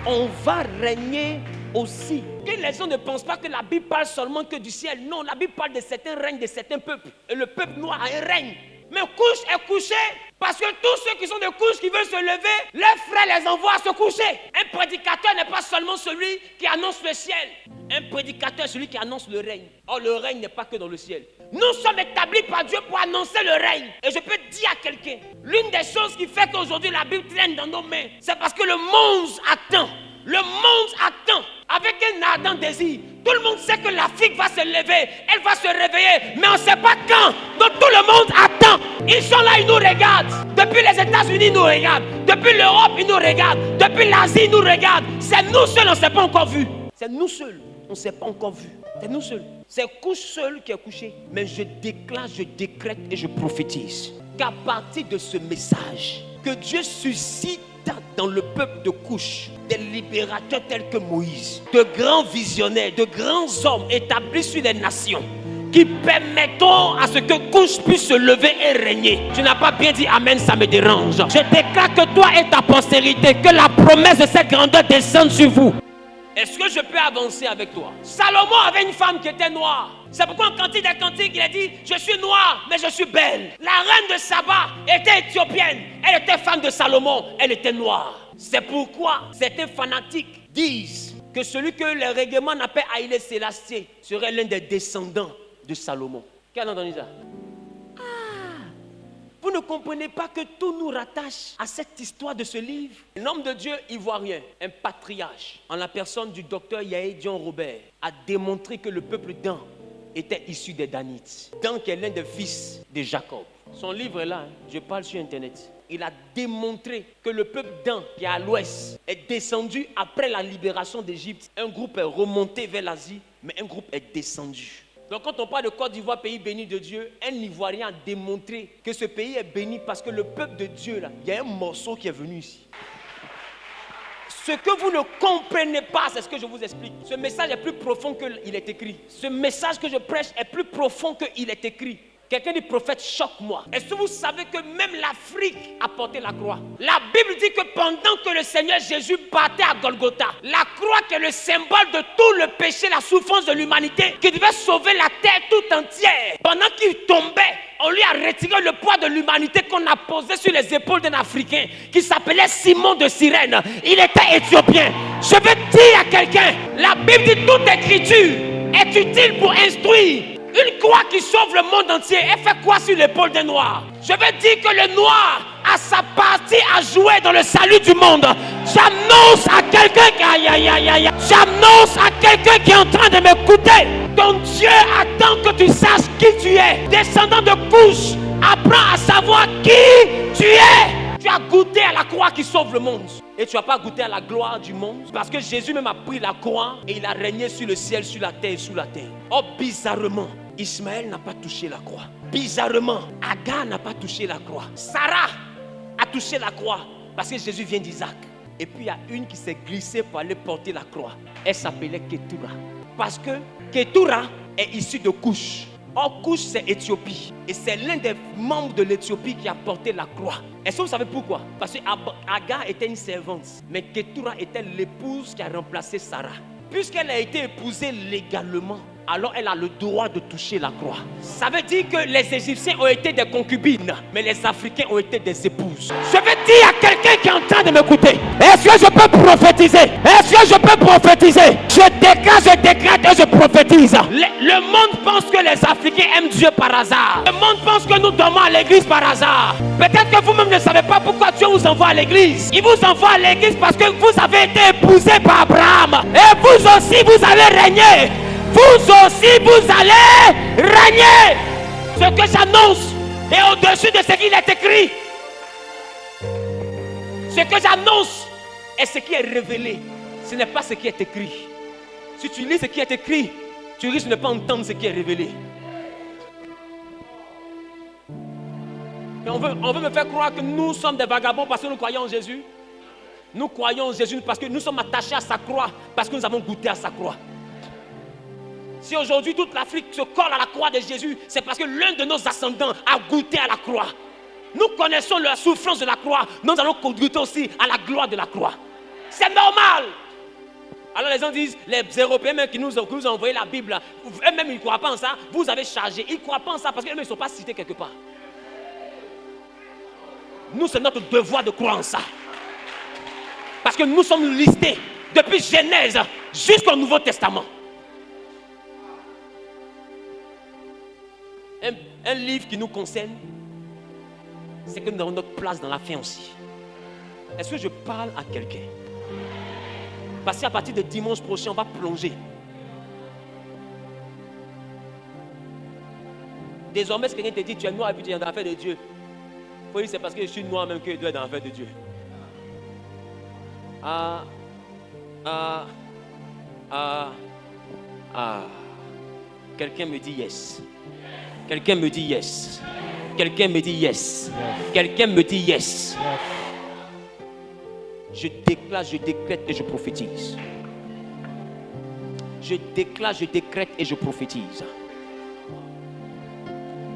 On va régner aussi. Que les gens ne pensent pas que la Bible parle seulement que du ciel. Non, la Bible parle de certains règnes, de certains peuples. Et le peuple noir a un règne. Mais Couche est couché parce que tous ceux qui sont de Couche qui veulent se lever, leurs frères les envoient à se coucher. Un prédicateur n'est pas seulement celui qui annonce le ciel. Un prédicateur est celui qui annonce le règne. Or, le règne n'est pas que dans le ciel. Nous sommes établis par Dieu pour annoncer le règne. Et je peux dire à quelqu'un, l'une des choses qui fait qu'aujourd'hui la Bible traîne dans nos mains, c'est parce que le monde attend. Le monde attend avec un ardent désir. Tout le monde sait que l'Afrique va se lever, elle va se réveiller, mais on ne sait pas quand. Donc tout le monde attend. Ils sont là, ils nous regardent. Depuis les États-Unis, ils nous regardent. Depuis l'Europe, ils nous regardent. Depuis l'Asie, ils nous regardent. C'est nous seuls, on ne s'est pas encore vu. C'est nous seuls, on ne s'est pas encore vu. C'est nous seuls. C'est Couche seul qui est couché. Mais je déclare, je décrète et je prophétise qu'à partir de ce message, que Dieu suscite dans le peuple de Couche des libérateurs tels que Moïse, de grands visionnaires, de grands hommes établis sur les nations, qui permettront à ce que Couche puisse se lever et régner. Tu n'as pas bien dit amen, ça me dérange. Je déclare que toi et ta postérité, que la promesse de cette grandeur descende sur vous. Est-ce que je peux avancer avec toi? Salomon avait une femme qui était noire. C'est pourquoi en Cantique des Cantiques, il a dit, je suis noire, mais je suis belle. La reine de Saba était éthiopienne. Elle était femme de Salomon, elle était noire. C'est pourquoi certains fanatiques disent que celui que le règlement appelle Haïlé Sélassié serait l'un des descendants de Salomon. Qui a entendu ça? Vous ne comprenez pas que tout nous rattache à cette histoire de ce livre? L'homme de Dieu ivoirien, un patriarche, en la personne du docteur Yaé Dion Robert, a démontré que le peuple Dan était issu des Danites. Dan qui est l'un des fils de Jacob. Son livre est là, je parle sur internet. Il a démontré que le peuple Dan, qui est à l'ouest, est descendu après la libération d'Égypte. Un groupe est remonté vers l'Asie, mais un groupe est descendu. Donc quand on parle de Côte d'Ivoire, pays béni de Dieu, un Ivoirien a démontré que ce pays est béni parce que le peuple de Dieu, là, il y a un morceau qui est venu ici. Ce que vous ne comprenez pas, c'est ce que je vous explique. Ce message est plus profond qu'il est écrit. Ce message que je prêche est plus profond qu'il est écrit. Quelqu'un dit, prophète, choque-moi. Est-ce que vous savez que même l'Afrique a porté la croix? La Bible dit que pendant que le Seigneur Jésus battait à Golgotha, la croix qui est le symbole de tout le péché, la souffrance de l'humanité, qui devait sauver la terre tout entière, pendant qu'il tombait, on lui a retiré le poids de l'humanité qu'on a posé sur les épaules d'un Africain qui s'appelait Simon de Cyrène. Il était éthiopien. Je veux dire à quelqu'un, la Bible dit toute écriture est utile pour instruire. Une croix qui sauve le monde entier, elle fait quoi sur l'épaule des Noirs? Je veux dire que le Noir a sa partie à jouer dans le salut du monde. J'annonce à quelqu'un j'annonce à quelqu'un qui est en train de m'écouter. Ton Dieu attend que tu saches qui tu es. Descendant de couche, apprends à savoir qui tu es. Tu as goûté à la croix qui sauve le monde. Et tu n'as pas goûté à la gloire du monde. Parce que Jésus même a pris la croix et il a régné sur le ciel, sur la terre et sous la terre. Oh, bizarrement, Ismaël n'a pas touché la croix. Bizarrement, Agar n'a pas touché la croix. Sarah a touché la croix parce que Jésus vient d'Isaac. Et puis il y a une qui s'est glissée pour aller porter la croix. Elle s'appelait Ketura. Parce que Ketura est issue de Couche. Or, Couche, c'est Éthiopie. Et c'est l'un des membres de l'Éthiopie qui a porté la croix. Est-ce que vous savez pourquoi? Parce que Agar était une servante. Mais Ketura était l'épouse qui a remplacé Sarah. Puisqu'elle a été épousée légalement, alors elle a le droit de toucher la croix. Ça veut dire que les Égyptiens ont été des concubines, mais les Africains ont été des épouses. Je veux dire à quelqu'un qui est en train de m'écouter, est-ce que je peux prophétiser? Est-ce que je peux prophétiser? Je déclare, je décrète et je prophétise. Le monde pense que les Africains aiment Dieu par hasard. Le monde pense que nous dormons à l'église par hasard. Peut-être que vous-même ne savez pas pourquoi Dieu vous envoie à l'église. Il vous envoie à l'église parce que vous avez été épousé par Abraham. Et vous aussi, vous allez régner. Vous aussi, vous allez régner. Ce que j'annonce est au-dessus de ce qu'il est écrit. Ce que j'annonce est ce qui est révélé. Ce n'est pas ce qui est écrit. Si tu lis ce qui est écrit, tu risques de ne pas entendre ce qui est révélé. Et on veut me faire croire que nous sommes des vagabonds parce que nous croyons en Jésus. Nous croyons en Jésus parce que nous sommes attachés à sa croix, parce que nous avons goûté à sa croix. Si aujourd'hui toute l'Afrique se colle à la croix de Jésus, c'est parce que l'un de nos ascendants a goûté à la croix. Nous connaissons la souffrance de la croix, nous allons goûter aussi à la gloire de la croix. C'est normal. Alors les gens disent, les Européens même qui nous ont envoyé la Bible, eux-mêmes ils ne croient pas en ça, vous avez chargé. Ils ne croient pas en ça parce qu'eux-mêmes ils ne sont pas cités quelque part. Nous, c'est notre devoir de croire en ça. Parce que nous sommes listés depuis Genèse jusqu'au Nouveau Testament. Un livre qui nous concerne, c'est que nous avons notre place dans la fin aussi. Est-ce que je parle à quelqu'un? Parce qu'à partir de dimanche prochain, on va plonger. Désormais, si quelqu'un te dit tu es noir et puis tu es dans l'affaire de Dieu, il faut dire c'est parce que je suis noir même que je dois être dans l'affaire de Dieu. Quelqu'un me dit yes. Quelqu'un me dit yes. Quelqu'un me dit yes. Quelqu'un me dit yes. Je déclare, je décrète et je prophétise. Je déclare, je décrète et je prophétise.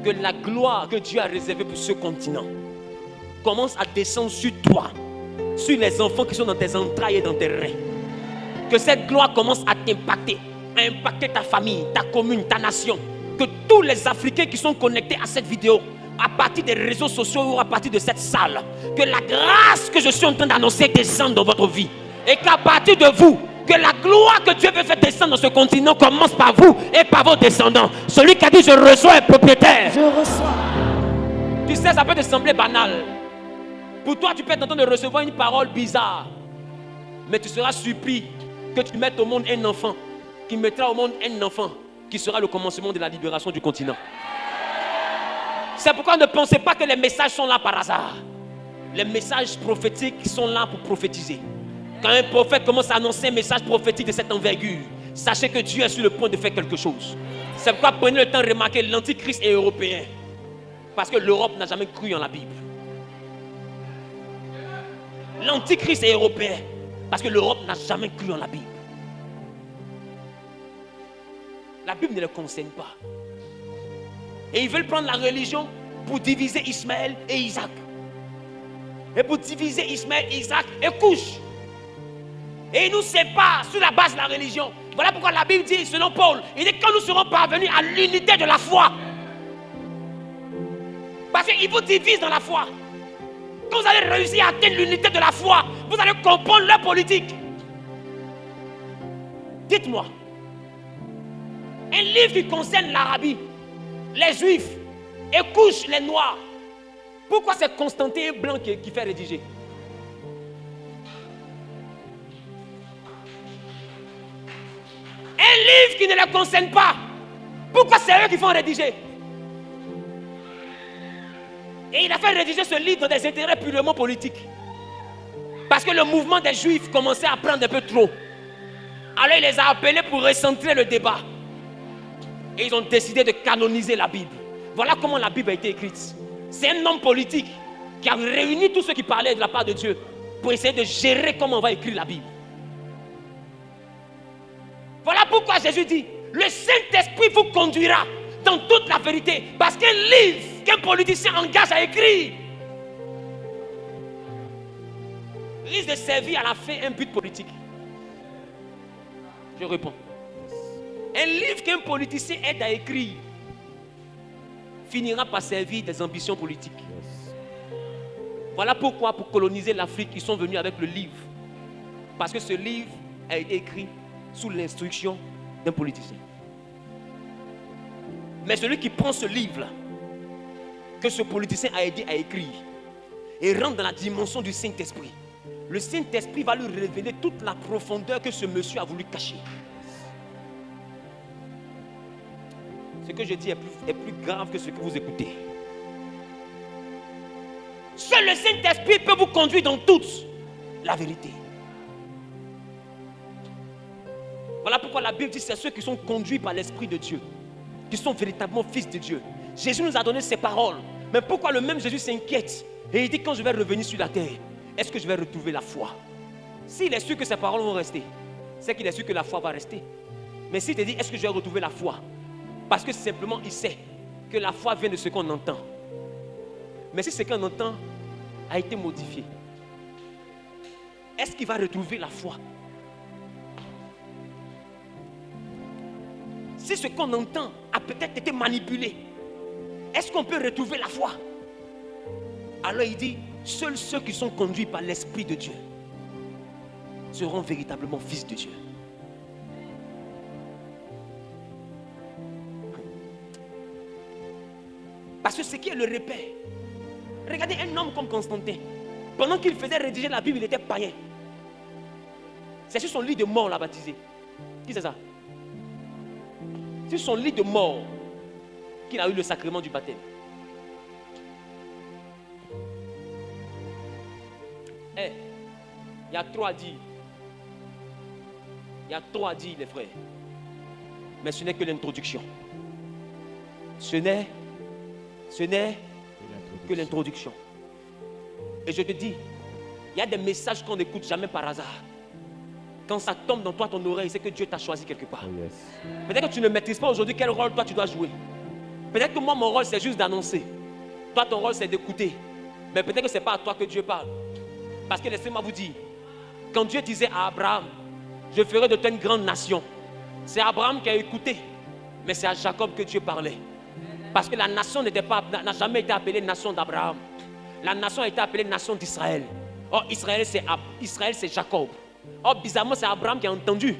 Que la gloire que Dieu a réservée pour ce continent commence à descendre sur toi, sur les enfants qui sont dans tes entrailles et dans tes reins. Que cette gloire commence à t'impacter, à impacter ta famille, ta commune, ta nation. Que tous les Africains qui sont connectés à cette vidéo, à partir des réseaux sociaux ou à partir de cette salle, que la grâce que je suis en train d'annoncer descende dans votre vie. Et qu'à partir de vous, que la gloire que Dieu veut faire descendre dans ce continent commence par vous et par vos descendants. Celui qui a dit je reçois est propriétaire. Je reçois. Tu sais, ça peut te sembler banal. Pour toi, tu peux être en train de recevoir une parole bizarre. Mais tu seras surpris que tu mettes au monde un enfant, qui mettra au monde un enfant, qui sera le commencement de la libération du continent. C'est pourquoi ne pensez pas que les messages sont là par hasard. Les messages prophétiques sont là pour prophétiser. Quand un prophète commence à annoncer un message prophétique de cette envergure, sachez que Dieu est sur le point de faire quelque chose. C'est pourquoi prenez le temps de remarquer l'antichrist est européen. Parce que l'Europe n'a jamais cru en la Bible. L'antichrist est européen. Parce que l'Europe n'a jamais cru en la Bible. La Bible ne le concerne pas. Et ils veulent prendre la religion pour diviser Ismaël et Isaac. Et pour diviser Ismaël, Isaac et Couche. Et ils nous séparent sur la base de la religion. Voilà pourquoi la Bible dit, selon Paul, il dit quand nous serons parvenus à l'unité de la foi. Parce qu'ils vous divisent dans la foi. Quand vous allez réussir à atteindre l'unité de la foi, vous allez comprendre leur politique. Dites-moi, un livre qui concerne l'Arabie, les Juifs, et Couche, les Noirs, pourquoi c'est Constantin Blanc qui fait rédiger? Un livre qui ne les concerne pas, pourquoi c'est eux qui font rédiger? Et il a fait rédiger ce livre dans des intérêts purement politiques. Parce que le mouvement des Juifs commençait à prendre un peu trop. Alors il les a appelés pour recentrer le débat. Et ils ont décidé de canoniser la Bible. Voilà comment la Bible a été écrite. C'est un homme politique qui a réuni tous ceux qui parlaient de la part de Dieu pour essayer de gérer comment on va écrire la Bible. Voilà pourquoi Jésus dit, le Saint-Esprit vous conduira dans toute la vérité. Parce qu'un livre qu'un politicien engage à écrire risque de servir à la fin un but politique. Je réponds. Un livre qu'un politicien aide à écrire finira par servir des ambitions politiques. Voilà pourquoi pour coloniser l'Afrique, ils sont venus avec le livre. Parce que ce livre a été écrit sous l'instruction d'un politicien. Mais celui qui prend ce livre-là, que ce politicien a aidé à écrire, et rentre dans la dimension du Saint-Esprit, le Saint-Esprit va lui révéler toute la profondeur que ce monsieur a voulu cacher. Ce que je dis est plus grave que ce que vous écoutez. Seul le Saint-Esprit peut vous conduire dans toute la vérité. Voilà pourquoi la Bible dit que c'est ceux qui sont conduits par l'Esprit de Dieu, qui sont véritablement fils de Dieu. Jésus nous a donné ces paroles. Mais pourquoi le même Jésus s'inquiète? Et il dit, quand je vais revenir sur la terre, est-ce que je vais retrouver la foi? S'il est sûr que ces paroles vont rester, c'est qu'il est sûr que la foi va rester. Mais s'il te dit, est-ce que je vais retrouver la foi? Parce que simplement il sait que la foi vient de ce qu'on entend. Mais si ce qu'on entend a été modifié, est-ce qu'il va retrouver la foi? Si ce qu'on entend a peut-être été manipulé, est-ce qu'on peut retrouver la foi? Alors il dit, seuls ceux qui sont conduits par l'Esprit de Dieu seront véritablement fils de Dieu. Parce que ce qui est le repère. Regardez un homme comme Constantin. Pendant qu'il faisait rédiger la Bible, il était païen. C'est sur son lit de mort l'a baptisé. Qui c'est ça? Sur son lit de mort qu'il a eu le sacrement du baptême. Il y a trop à dire. Il y a trop à dire, les frères. Mais ce n'est que l'introduction. Ce n'est que l'introduction. Et je te dis, il y a des messages qu'on n'écoute jamais par hasard. Quand ça tombe dans toi, ton oreille, c'est que Dieu t'a choisi quelque part. Oh yes. Peut-être que tu ne maîtrises pas aujourd'hui quel rôle toi tu dois jouer. Peut-être que moi, mon rôle, c'est juste d'annoncer. Toi, ton rôle, c'est d'écouter. Mais peut-être que ce n'est pas à toi que Dieu parle. Parce que laissez-moi vous dire, quand Dieu disait à Abraham, je ferai de toi une grande nation, c'est Abraham qui a écouté. Mais c'est à Jacob que Dieu parlait. Parce que la nation n'a jamais été appelée nation d'Abraham. La nation a été appelée nation d'Israël. Or, Israël, c'est Jacob. Or, bizarrement, c'est Abraham qui a entendu.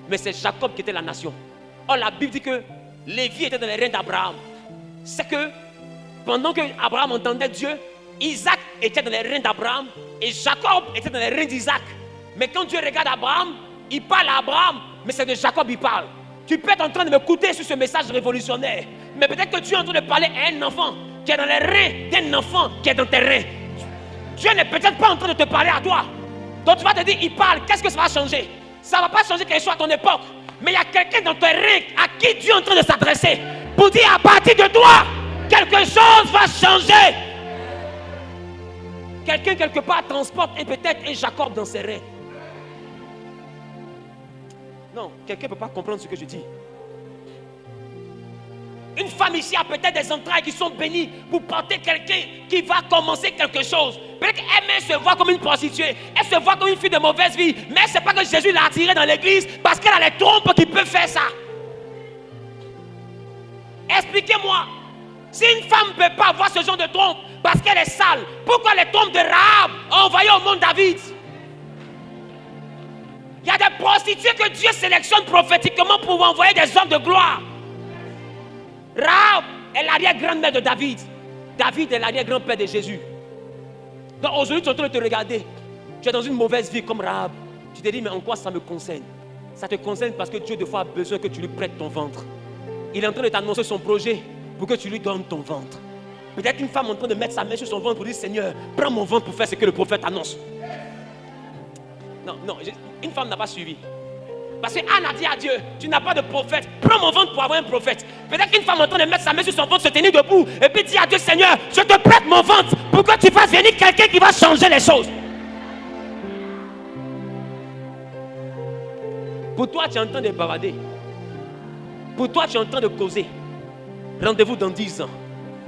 Mais c'est Jacob qui était la nation. Or, la Bible dit que Lévi était dans les reins d'Abraham. C'est que pendant que Abraham entendait Dieu, Isaac était dans les reins d'Abraham et Jacob était dans les reins d'Isaac. Mais quand Dieu regarde Abraham, il parle à Abraham, mais c'est de Jacob il parle. Tu peux être en train de m'écouter sur ce message révolutionnaire, mais peut-être que Dieu est en train de parler à un enfant qui est dans les reins d'un enfant qui est dans tes reins. Dieu n'est peut-être pas en train de te parler à toi. Donc tu vas te dire, il parle, qu'est-ce que ça va changer? Ça ne va pas changer quelque chose à ton époque. Mais il y a quelqu'un dans tes reins à qui Dieu est en train de s'adresser pour dire à partir de toi, quelque chose va changer. Quelqu'un quelque part transporte peut-être un Jacob dans ses reins. Non, quelqu'un ne peut pas comprendre ce que je dis. Une femme ici a peut-être des entrailles qui sont bénies pour porter quelqu'un qui va commencer quelque chose. Peut-être qu'elle se voit comme une prostituée, elle se voit comme une fille de mauvaise vie, mais ce n'est pas que Jésus l'a attirée dans l'église parce qu'elle a les trompes qui peuvent faire ça. Expliquez-moi, si une femme ne peut pas avoir ce genre de trompe parce qu'elle est sale, pourquoi les trompes de Rahab ont envoyé au monde David? Il y a des prostituées que Dieu sélectionne prophétiquement pour envoyer des hommes de gloire. Rahab est l'arrière-grand-mère de David. David est l'arrière-grand-père de Jésus. Donc aujourd'hui, tu es en train de te regarder. Tu es dans une mauvaise vie comme Rahab. Tu te dis, mais en quoi ça me concerne? Ça te concerne parce que Dieu, des fois, a besoin que tu lui prêtes ton ventre. Il est en train de t'annoncer son projet pour que tu lui donnes ton ventre. Peut-être qu'une femme est en train de mettre sa main sur son ventre pour dire, Seigneur, prends mon ventre pour faire ce que le prophète annonce. Non, une femme n'a pas suivi. Parce que Anne a dit à Dieu, tu n'as pas de prophète, prends mon ventre pour avoir un prophète. Peut-être qu'une femme est en train de mettre sa main sur son ventre, se tenir debout, et puis dit à Dieu, Seigneur, je te prête mon ventre pour que tu fasses venir quelqu'un qui va changer les choses. Pour toi, tu es en train de bavader. Pour toi, tu es en train de causer. Rendez-vous dans 10 ans.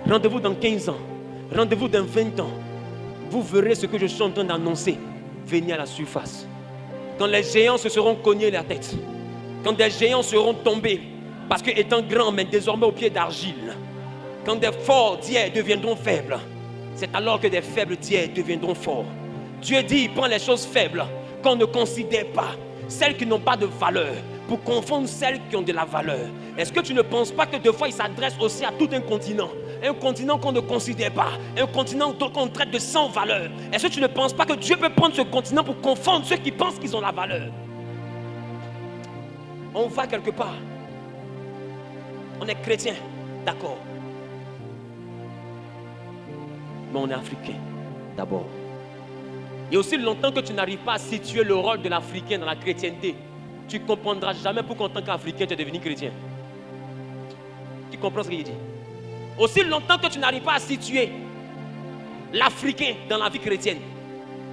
Rendez-vous dans 15 ans. Rendez-vous dans 20 ans. Vous verrez ce que je suis en train d'annoncer venir à la surface. Quand les géants se seront cognés la tête, quand des géants seront tombés, parce que étant grands, mais désormais au pied d'argile, quand des forts d'hier deviendront faibles, c'est alors que des faibles d'hier deviendront forts. Dieu dit, il prend les choses faibles qu'on ne considère pas, celles qui n'ont pas de valeur, pour confondre celles qui ont de la valeur. Est-ce que tu ne penses pas que des fois il s'adresse aussi à tout un continent qu'on ne considère pas, un continent qu'on traite de sans valeur? Est-ce que tu ne penses pas que Dieu peut prendre ce continent pour confondre ceux qui pensent qu'ils ont la valeur? On va quelque part. On est chrétien, d'accord. Mais on est africain, d'abord. Et aussi longtemps que tu n'arrives pas à situer le rôle de l'Africain dans la chrétienté, tu ne comprendras jamais pourquoi en tant qu'Africain tu es devenu chrétien. Tu comprends ce qu'il dit? Aussi longtemps que tu n'arrives pas à situer l'Africain dans la vie chrétienne,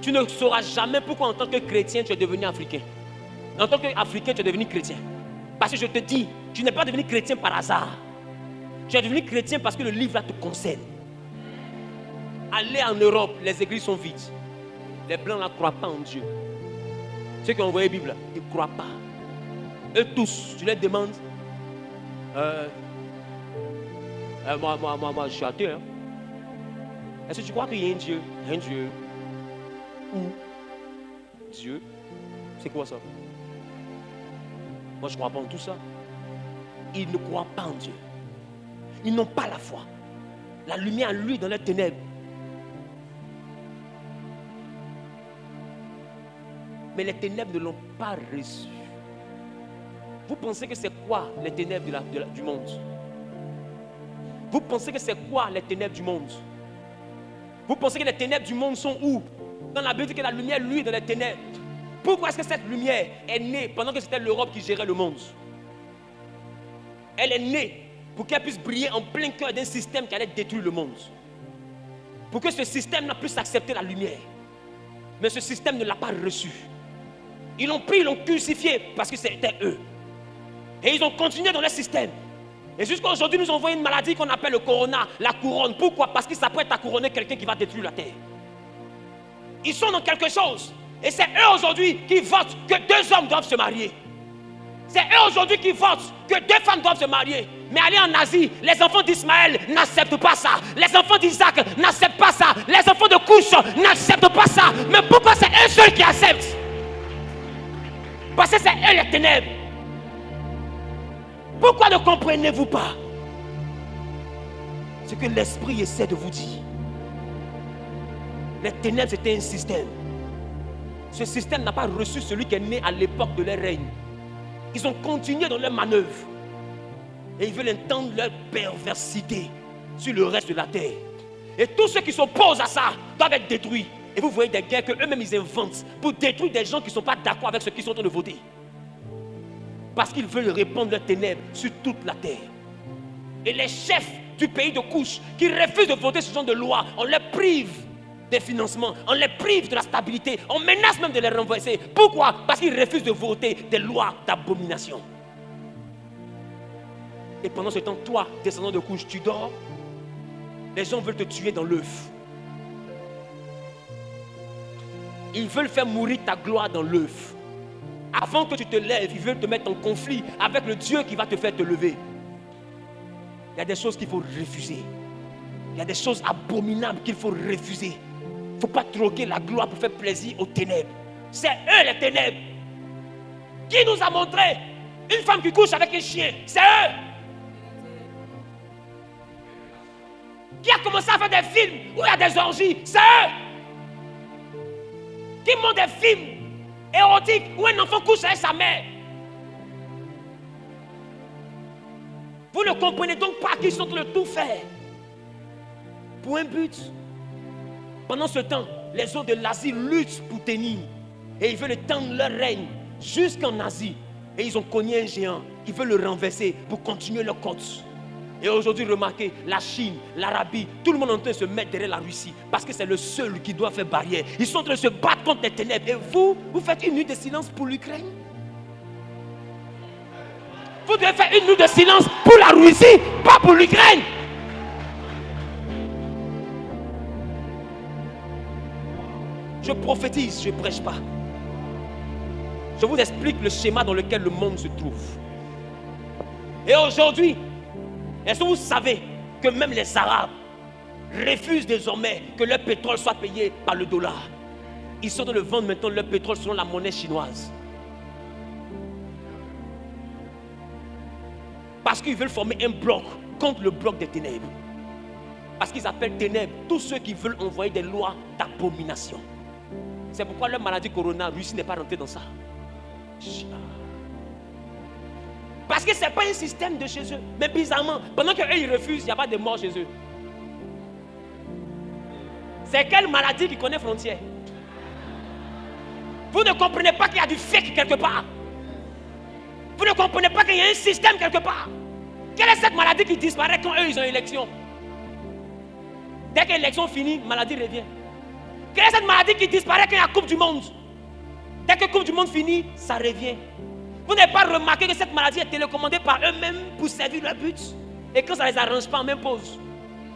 tu ne sauras jamais pourquoi en tant que chrétien tu es devenu africain. En tant qu'Africain tu es devenu chrétien. Parce que je te dis, tu n'es pas devenu chrétien par hasard. Tu es devenu chrétien parce que le livre là te concerne. Allez en Europe, les églises sont vides. Les blancs ne croient pas en Dieu. Ceux qui ont envoyé la Bible, ils ne croient pas. Eux tous, tu leur demandes, moi, je suis athée. Hein? Est-ce que tu crois qu'il y a un Dieu? Un Dieu? Où? Dieu? C'est quoi ça? Moi, je ne crois pas en tout ça. Ils ne croient pas en Dieu. Ils n'ont pas la foi. La lumière, lui, dans les ténèbres. Mais les ténèbres ne l'ont pas reçu. Vous pensez que c'est quoi les ténèbres du monde? Vous pensez que c'est quoi les ténèbres du monde? Vous pensez que les ténèbres du monde sont où? Dans la Bible, que la lumière, lui, dans les ténèbres. Pourquoi est-ce que cette lumière est née pendant que c'était l'Europe qui gérait le monde? Elle est née pour qu'elle puisse briller en plein cœur d'un système qui allait détruire le monde. Pour que ce système n'a plus accepté la lumière. Mais ce système ne l'a pas reçu. Ils l'ont pris, ils l'ont crucifié parce que c'était eux. Et ils ont continué dans le système. Et jusqu'à aujourd'hui, nous envoient une maladie qu'on appelle le corona, la couronne. Pourquoi? Parce qu'ils s'apprêtent à couronner quelqu'un qui va détruire la terre. Ils sont dans quelque chose. Et c'est eux aujourd'hui qui votent que 2 hommes doivent se marier. C'est eux aujourd'hui qui votent que 2 femmes doivent se marier. Mais allez en Asie, les enfants d'Ismaël n'acceptent pas ça. Les enfants d'Isaac n'acceptent pas ça. Les enfants de Couche n'acceptent pas ça. Mais pourquoi c'est eux seuls qui acceptent? Parce que c'est eux les ténèbres. Pourquoi ne comprenez-vous pas ce que l'esprit essaie de vous dire? Les ténèbres, c'était un système. Ce système n'a pas reçu celui qui est né à l'époque de leur règne. Ils ont continué dans leur manœuvre. Et ils veulent entendre leur perversité sur le reste de la terre. Et tous ceux qui s'opposent à ça doivent être détruits. Et vous voyez des guerres qu'eux-mêmes ils inventent pour détruire des gens qui ne sont pas d'accord avec ce qu'ils sont en train de voter. Parce qu'ils veulent répandre leurs ténèbres sur toute la terre. Et les chefs du pays de Couche qui refusent de voter ce genre de loi, on les prive des financements, on les prive de la stabilité, on menace même de les renverser. Pourquoi? Parce qu'ils refusent de voter des lois d'abomination. Et pendant ce temps, toi, descendant de Couche, tu dors. Les gens veulent te tuer dans l'œuf. Ils veulent faire mourir ta gloire dans l'œuf. Avant que tu te lèves, ils veulent te mettre en conflit avec le Dieu qui va te faire te lever. Il y a des choses qu'il faut refuser. Il y a des choses abominables qu'il faut refuser. Il ne faut pas troquer la gloire pour faire plaisir aux ténèbres. C'est eux les ténèbres. Qui nous a montré une femme qui couche avec un chien? C'est eux. Qui a commencé à faire des films où il y a des orgies? C'est eux. Qui montrent des films érotiques où un enfant couche avec sa mère? Vous ne comprenez donc pas qu'ils sont en train de tout faire pour un but. Pendant ce temps, les autres de l'Asie luttent pour tenir. Et ils veulent étendre leur règne jusqu'en Asie. Et ils ont cogné un géant. Ils veulent le renverser pour continuer leur côte. Et aujourd'hui, remarquez, la Chine, l'Arabie, tout le monde est en train de se mettre derrière la Russie. Parce que c'est le seul qui doit faire barrière. Ils sont en train de se battre contre les ténèbres. Et vous faites une nuit de silence pour l'Ukraine? Vous devez faire une nuit de silence pour la Russie, pas pour l'Ukraine. Je prophétise, je ne prêche pas. Je vous explique le schéma dans lequel le monde se trouve. Et aujourd'hui, est-ce que vous savez que même les Arabes refusent désormais que leur pétrole soit payé par le dollar? Ils sont en train de vendre maintenant leur pétrole selon la monnaie chinoise. Parce qu'ils veulent former un bloc contre le bloc des ténèbres. Parce qu'ils appellent ténèbres tous ceux qui veulent envoyer des lois d'abomination. C'est pourquoi leur maladie corona, Russie n'est pas rentrée dans ça. Parce que ce n'est pas un système de chez eux. Mais bizarrement, pendant qu'eux ils refusent, il n'y a pas de mort chez eux. C'est quelle maladie qui connaît frontières? Vous ne comprenez pas qu'il y a du fake quelque part. Vous ne comprenez pas qu'il y a un système quelque part. Quelle est cette maladie qui disparaît quand eux ils ont élection? Dès que l'élection finit, la maladie revient. Quelle est cette maladie qui disparaît quand il y a la Coupe du Monde? Dès que la Coupe du Monde finit, ça revient. Vous n'avez pas remarqué que cette maladie est télécommandée par eux-mêmes pour servir leur but? Et quand ça ne les arrange pas, en même pause.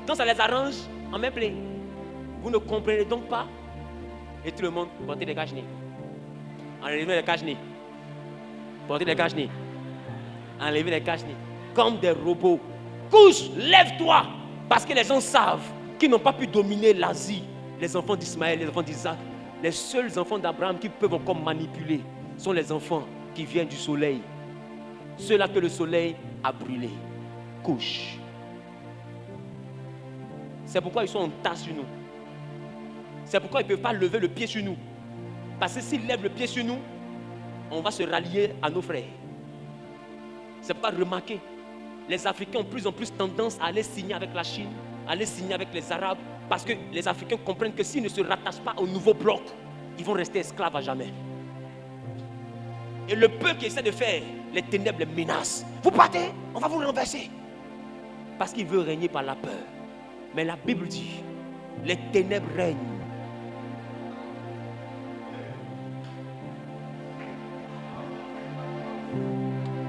Quand ça les arrange, en même play. Vous ne comprenez donc pas? Et tout le monde, portez des cache-nez. Enlevez les cache-nez. Portez des cache-nez. Enlevez les cache-nez. Comme des robots. Couche, lève-toi. Parce que les gens savent qu'ils n'ont pas pu dominer l'Asie. Les enfants d'Ismaël, les enfants d'Isaac. Les seuls enfants d'Abraham qui peuvent encore manipuler sont les enfants qui viennent du soleil. Ceux-là que le soleil a brûlé. Couche. C'est pourquoi ils sont en tas sur nous. C'est pourquoi ils ne peuvent pas lever le pied sur nous. Parce que s'ils lèvent le pied sur nous, on va se rallier à nos frères. C'est pourquoi remarquez, les Africains ont de plus en plus tendance à aller signer avec la Chine, à aller signer avec les Arabes, parce que les Africains comprennent que s'ils ne se rattachent pas au nouveau bloc, ils vont rester esclaves à jamais. Et le peu qui essaie de faire, les ténèbres les menacent. Vous partez, on va vous renverser. Parce qu'il veut régner par la peur. Mais la Bible dit, les ténèbres règnent.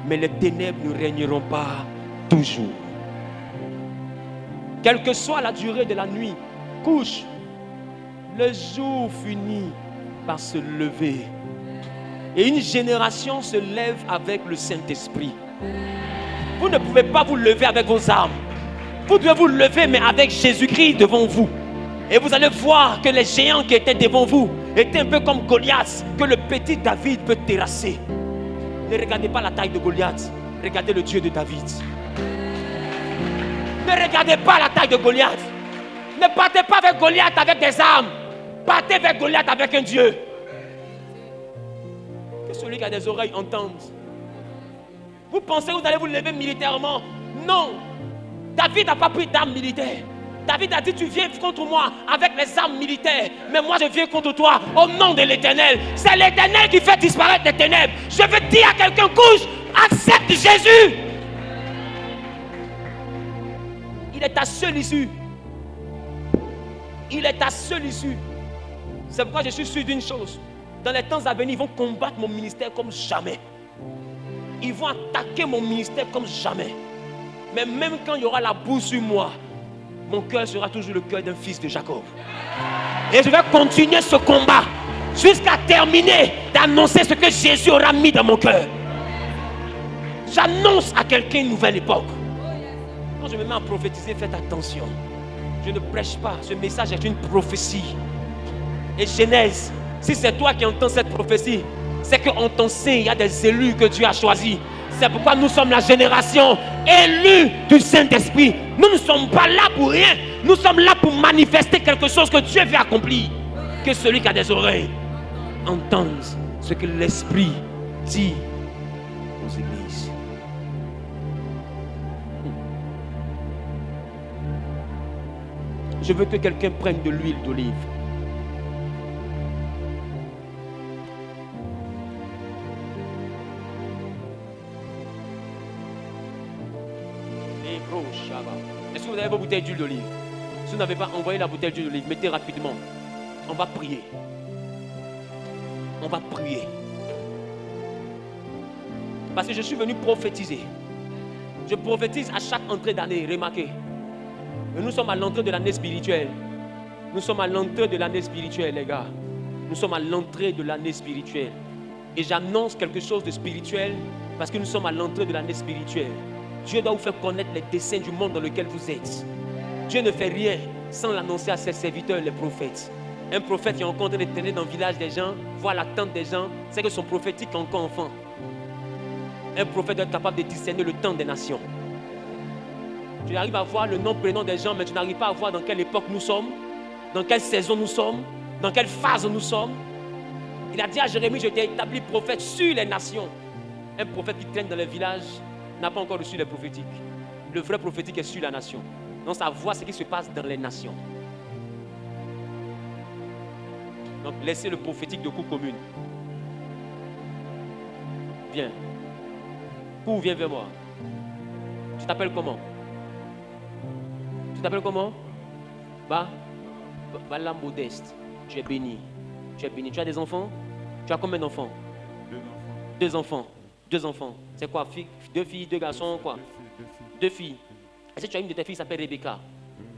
Mais les ténèbres ne régneront pas toujours. Quelle que soit la durée de la nuit, couche, le jour finit par se lever. Et une génération se lève avec le Saint-Esprit. Vous ne pouvez pas vous lever avec vos armes. Vous devez vous lever, mais avec Jésus-Christ devant vous. Et vous allez voir que les géants qui étaient devant vous étaient un peu comme Goliath, que le petit David peut terrasser. Ne regardez pas la taille de Goliath, regardez le Dieu de David. Ne regardez pas la taille de Goliath. Ne partez pas avec Goliath avec des armes. Partez avec Goliath avec un Dieu. Que celui qui a des oreilles entende. Vous pensez que vous allez vous lever militairement? Non. David n'a pas pris d'armes militaires. David a dit, tu viens contre moi avec les armes militaires, mais moi je viens contre toi au nom de l'Éternel. C'est l'Éternel qui fait disparaître les ténèbres. Je veux dire à quelqu'un, couche, Accepte Jésus. Il est ta seule issue. Il est ta seule issue. C'est pourquoi je suis sûr d'une chose. Dans les temps à venir, ils vont combattre mon ministère comme jamais. Ils vont attaquer mon ministère comme jamais. Mais même quand il y aura la boue sur moi, mon cœur sera toujours le cœur d'un fils de Jacob. Et je vais continuer ce combat jusqu'à terminer d'annoncer ce que Jésus aura mis dans mon cœur. J'annonce à quelqu'un une nouvelle époque. Quand je me mets à prophétiser, faites attention. Je ne prêche pas. Ce message est une prophétie. Et Genèse, si c'est toi qui entends cette prophétie, c'est qu'on t'enseigne, il y a des élus que Dieu a choisis. C'est pourquoi nous sommes la génération élue du Saint-Esprit. Nous ne sommes pas là pour rien. Nous sommes là pour manifester quelque chose que Dieu veut accomplir. Que celui qui a des oreilles entende ce que l'Esprit dit aux églises. Je veux que quelqu'un prenne de l'huile d'olive. Est-ce que vous avez vos bouteilles d'huile d'olive? Si vous n'avez pas, envoyé la bouteille d'huile d'olive, mettez rapidement. On va prier. On va prier. Parce que je suis venu prophétiser. Je prophétise à chaque entrée d'année, remarquez. Mais nous sommes à l'entrée de l'année spirituelle. Nous sommes à l'entrée de l'année spirituelle, les gars. Nous sommes à l'entrée de l'année spirituelle. Et j'annonce quelque chose de spirituel parce que nous sommes à l'entrée de l'année spirituelle. Dieu doit vous faire connaître les desseins du monde dans lequel vous êtes. Dieu ne fait rien sans l'annoncer à ses serviteurs, les prophètes. Un prophète qui est encore en train de traîner dans le village des gens, voir l'attente des gens, c'est que son prophétique est encore enfant. Un prophète doit être capable de discerner le temps des nations. Tu arrives à voir le nom, prénom des gens, mais tu n'arrives pas à voir dans quelle époque nous sommes, dans quelle saison nous sommes, dans quelle phase nous sommes. Il a dit à Jérémie, je t'ai établi prophète sur les nations. Un prophète qui traîne dans les villages n'a pas encore reçu les prophétiques. Le vrai prophétique est sur la nation. Donc ça voit ce qui se passe dans les nations. Donc laissez le prophétique de coup commune. Viens. Coup, viens vers moi. Tu t'appelles comment? Tu t'appelles comment? Bala modeste. Tu es béni. Tu es béni. Tu as des enfants? Tu as combien d'enfants? Deux enfants. Deux enfants. C'est quoi? Deux filles, deux garçons, quoi? Deux filles. Est-ce que tu as une de tes filles qui s'appelle Rebecca?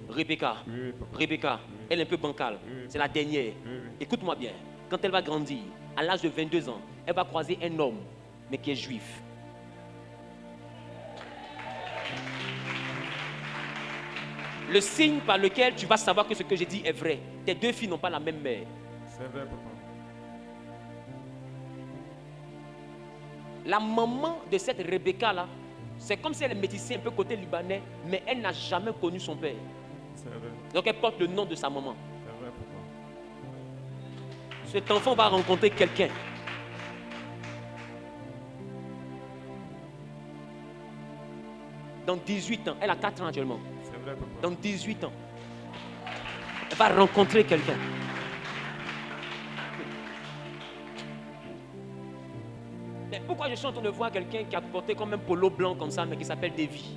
Rebecca. Elle est un peu bancale. C'est la dernière. Écoute-moi bien. Quand elle va grandir, à l'âge de 22 ans, elle va croiser un homme, mais qui est juif. Le signe par lequel tu vas savoir que ce que j'ai dit est vrai. Tes deux filles n'ont pas la même mère. C'est vrai, papa. La maman de cette Rebecca-là, c'est comme si elle est métissée un peu côté libanais, mais elle n'a jamais connu son père. C'est vrai. Donc elle porte le nom de sa maman. C'est vrai, papa. Cet enfant va rencontrer quelqu'un. Dans 18 ans, elle a 4 ans actuellement. C'est vrai, papa. Dans 18 ans, elle va rencontrer quelqu'un. Mais pourquoi je suis en train de voir quelqu'un qui a porté comme un polo blanc comme ça, mais qui s'appelle Davy?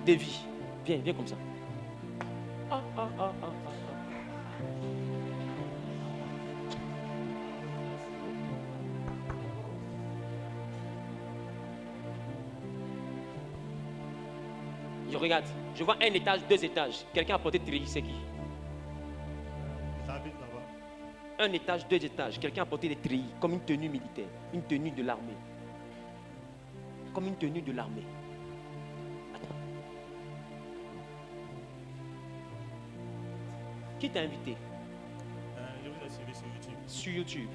Davy, viens comme ça. Je regarde, je vois un étage, 2 étages. Quelqu'un a porté treillis, c'est qui? J'habite là-bas. Un étage, 2 étages. Quelqu'un a porté des treillis, comme une tenue militaire, une tenue de l'armée. Comme une tenue de l'armée. Attends. Qui t'a invité? Je vous ai suivi sur YouTube. Sur YouTube.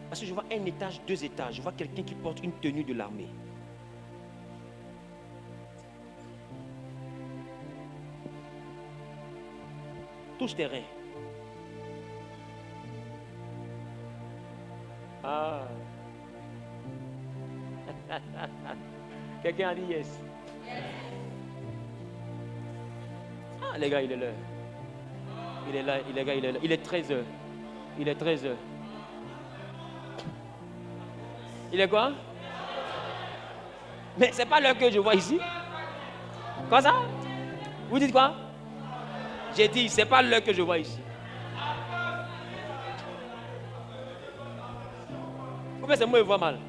Parce que je vois un étage, 2 étages. Je vois quelqu'un qui porte une tenue de l'armée. Touche tes reins. Ah. Quelqu'un a dit yes. Ah, les gars, il est là. Il est là, les gars, il est là. Il est 13h. Il est 13h. Il est quoi? Mais c'est pas l'heure que je vois ici. Quoi ça? Vous dites quoi? J'ai dit, c'est pas l'heure que je vois ici. Ou bien c'est moi qui vois mal.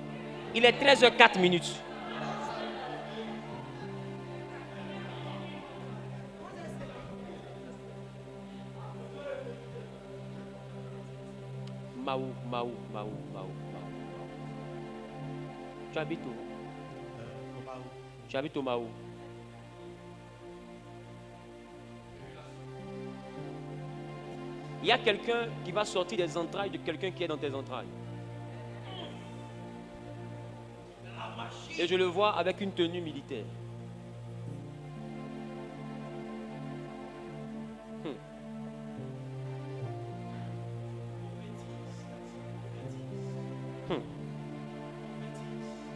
Il est 13h04 minutes. Maou. Tu habites où? Au Maou. Tu habites au Maou. Il y a quelqu'un qui va sortir des entrailles de quelqu'un qui est dans tes entrailles. Et je le vois avec une tenue militaire.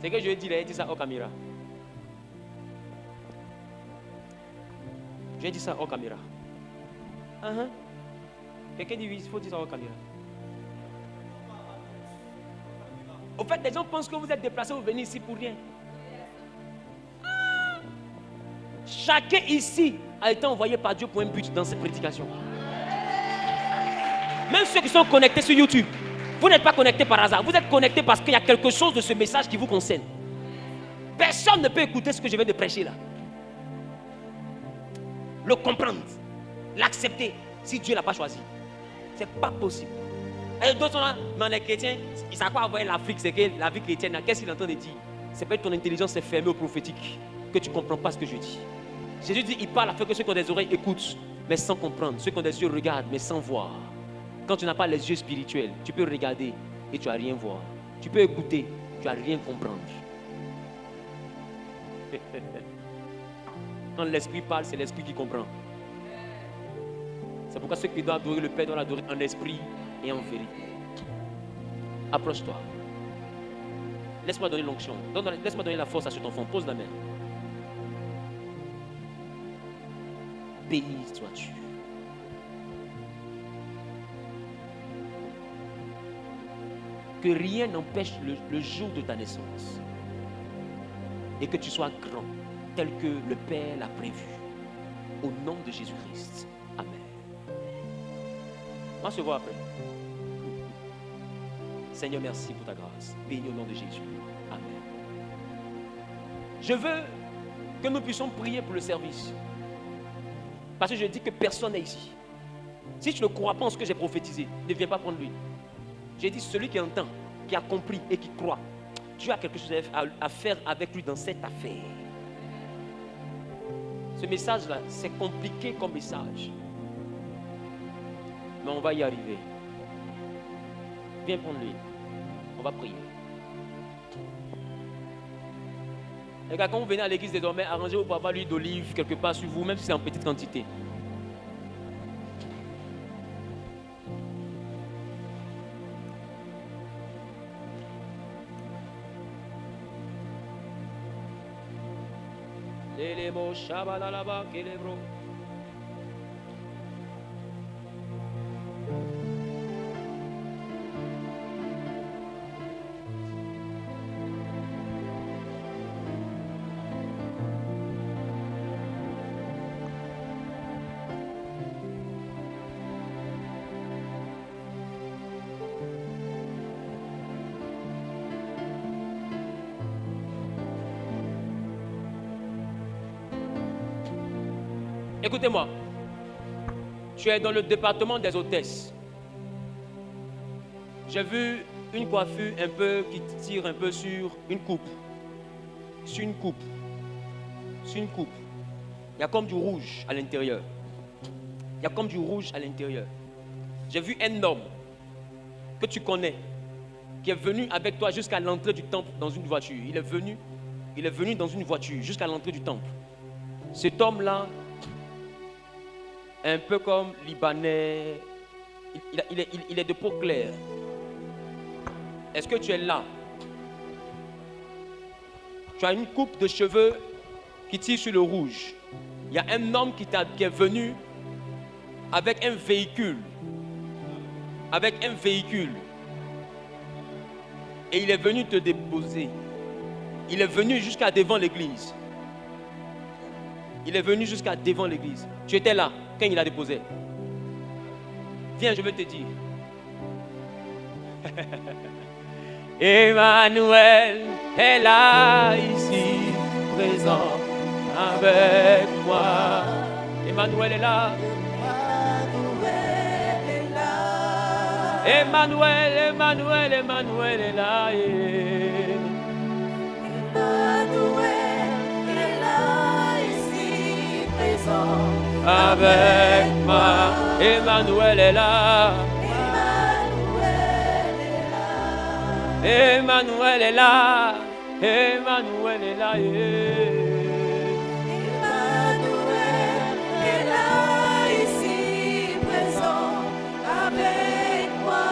C'est que je lui ai dit, il a dit ça hors caméra. J'ai dit ça hors caméra. Quelqu'un dit oui, il faut dire ça hors caméra. Au fait, les gens pensent que vous êtes déplacés, vous venez ici pour rien. Chacun ici a été envoyé par Dieu pour un but dans cette prédication. Même ceux qui sont connectés sur YouTube, vous n'êtes pas connectés par hasard. Vous êtes connectés parce qu'il y a quelque chose de ce message qui vous concerne. Personne ne peut écouter ce que je viens de prêcher là. Le comprendre, l'accepter, si Dieu ne l'a pas choisi. C'est pas possible. Et d'autres sont là, mais les chrétiens, ils savent quoi avoir l'Afrique, c'est que la vie chrétienne, qu'est-ce qu'il est en train de dire? C'est pas que ton intelligence est fermée au prophétique, que tu ne comprends pas ce que je dis. Jésus dit, il parle afin que ceux qui ont des oreilles écoutent, mais sans comprendre. Ceux qui ont des yeux regardent, mais sans voir. Quand tu n'as pas les yeux spirituels, tu peux regarder et tu n'as rien voir. Tu peux écouter, tu n'as rien comprendre. Quand l'esprit parle, c'est l'esprit qui comprend. C'est pourquoi ceux qui doivent adorer le Père doivent l'adorer en esprit et en vérité. Approche-toi. Laisse-moi donner l'onction. Laisse-moi donner la force à cet enfant. Pose la main. Béni sois-tu. Que rien n'empêche le jour de ta naissance. Et que tu sois grand, tel que le Père l'a prévu. Au nom de Jésus-Christ. Amen. On se voit après. Seigneur, merci pour ta grâce. Béni au nom de Jésus. Amen. Je veux que nous puissions prier pour le service. Parce que je dis que personne n'est ici. Si tu ne crois pas en ce que j'ai prophétisé, ne viens pas prendre lui. J'ai dit celui qui entend, qui a compris et qui croit, Dieu a quelque chose à faire avec lui dans cette affaire. Ce message-là, c'est compliqué comme message. Mais on va y arriver. Viens prendre lui. On va prier. Les gars, quand vous venez à l'église désormais, arrangez-vous pour avoir l'huile d'olive quelque part sur vous, même si c'est en petite quantité. Lelebo shabalalaba kelebro. Écoutez-moi, tu es dans le département des hôtesses. J'ai vu une coiffure un peu qui tire un peu sur une coupe. Sur une coupe. Sur une coupe. Il y a comme du rouge à l'intérieur. Il y a comme du rouge à l'intérieur. J'ai vu un homme que tu connais qui est venu avec toi jusqu'à l'entrée du temple dans une voiture. Il est venu dans une voiture jusqu'à l'entrée du temple. Cet homme-là, un peu comme Libanais, il est de peau claire. Est-ce que tu es là? Tu as une coupe de cheveux qui tire sur le rouge. Il y a un homme qui est venu avec un véhicule. Avec un véhicule. Et il est venu te déposer. Il est venu jusqu'à devant l'église. Il est venu jusqu'à devant l'église. Tu étais là quand il a déposé. Viens, je vais te dire. Emmanuel est là, ici, présent avec moi. Emmanuel est là. Emmanuel, Emmanuel, Emmanuel est là. Emmanuel est là, ici, présent Avec moi. Emmanuel est là. Emmanuel est là. Emmanuel est là. Emmanuel est là, ici, présent avec moi.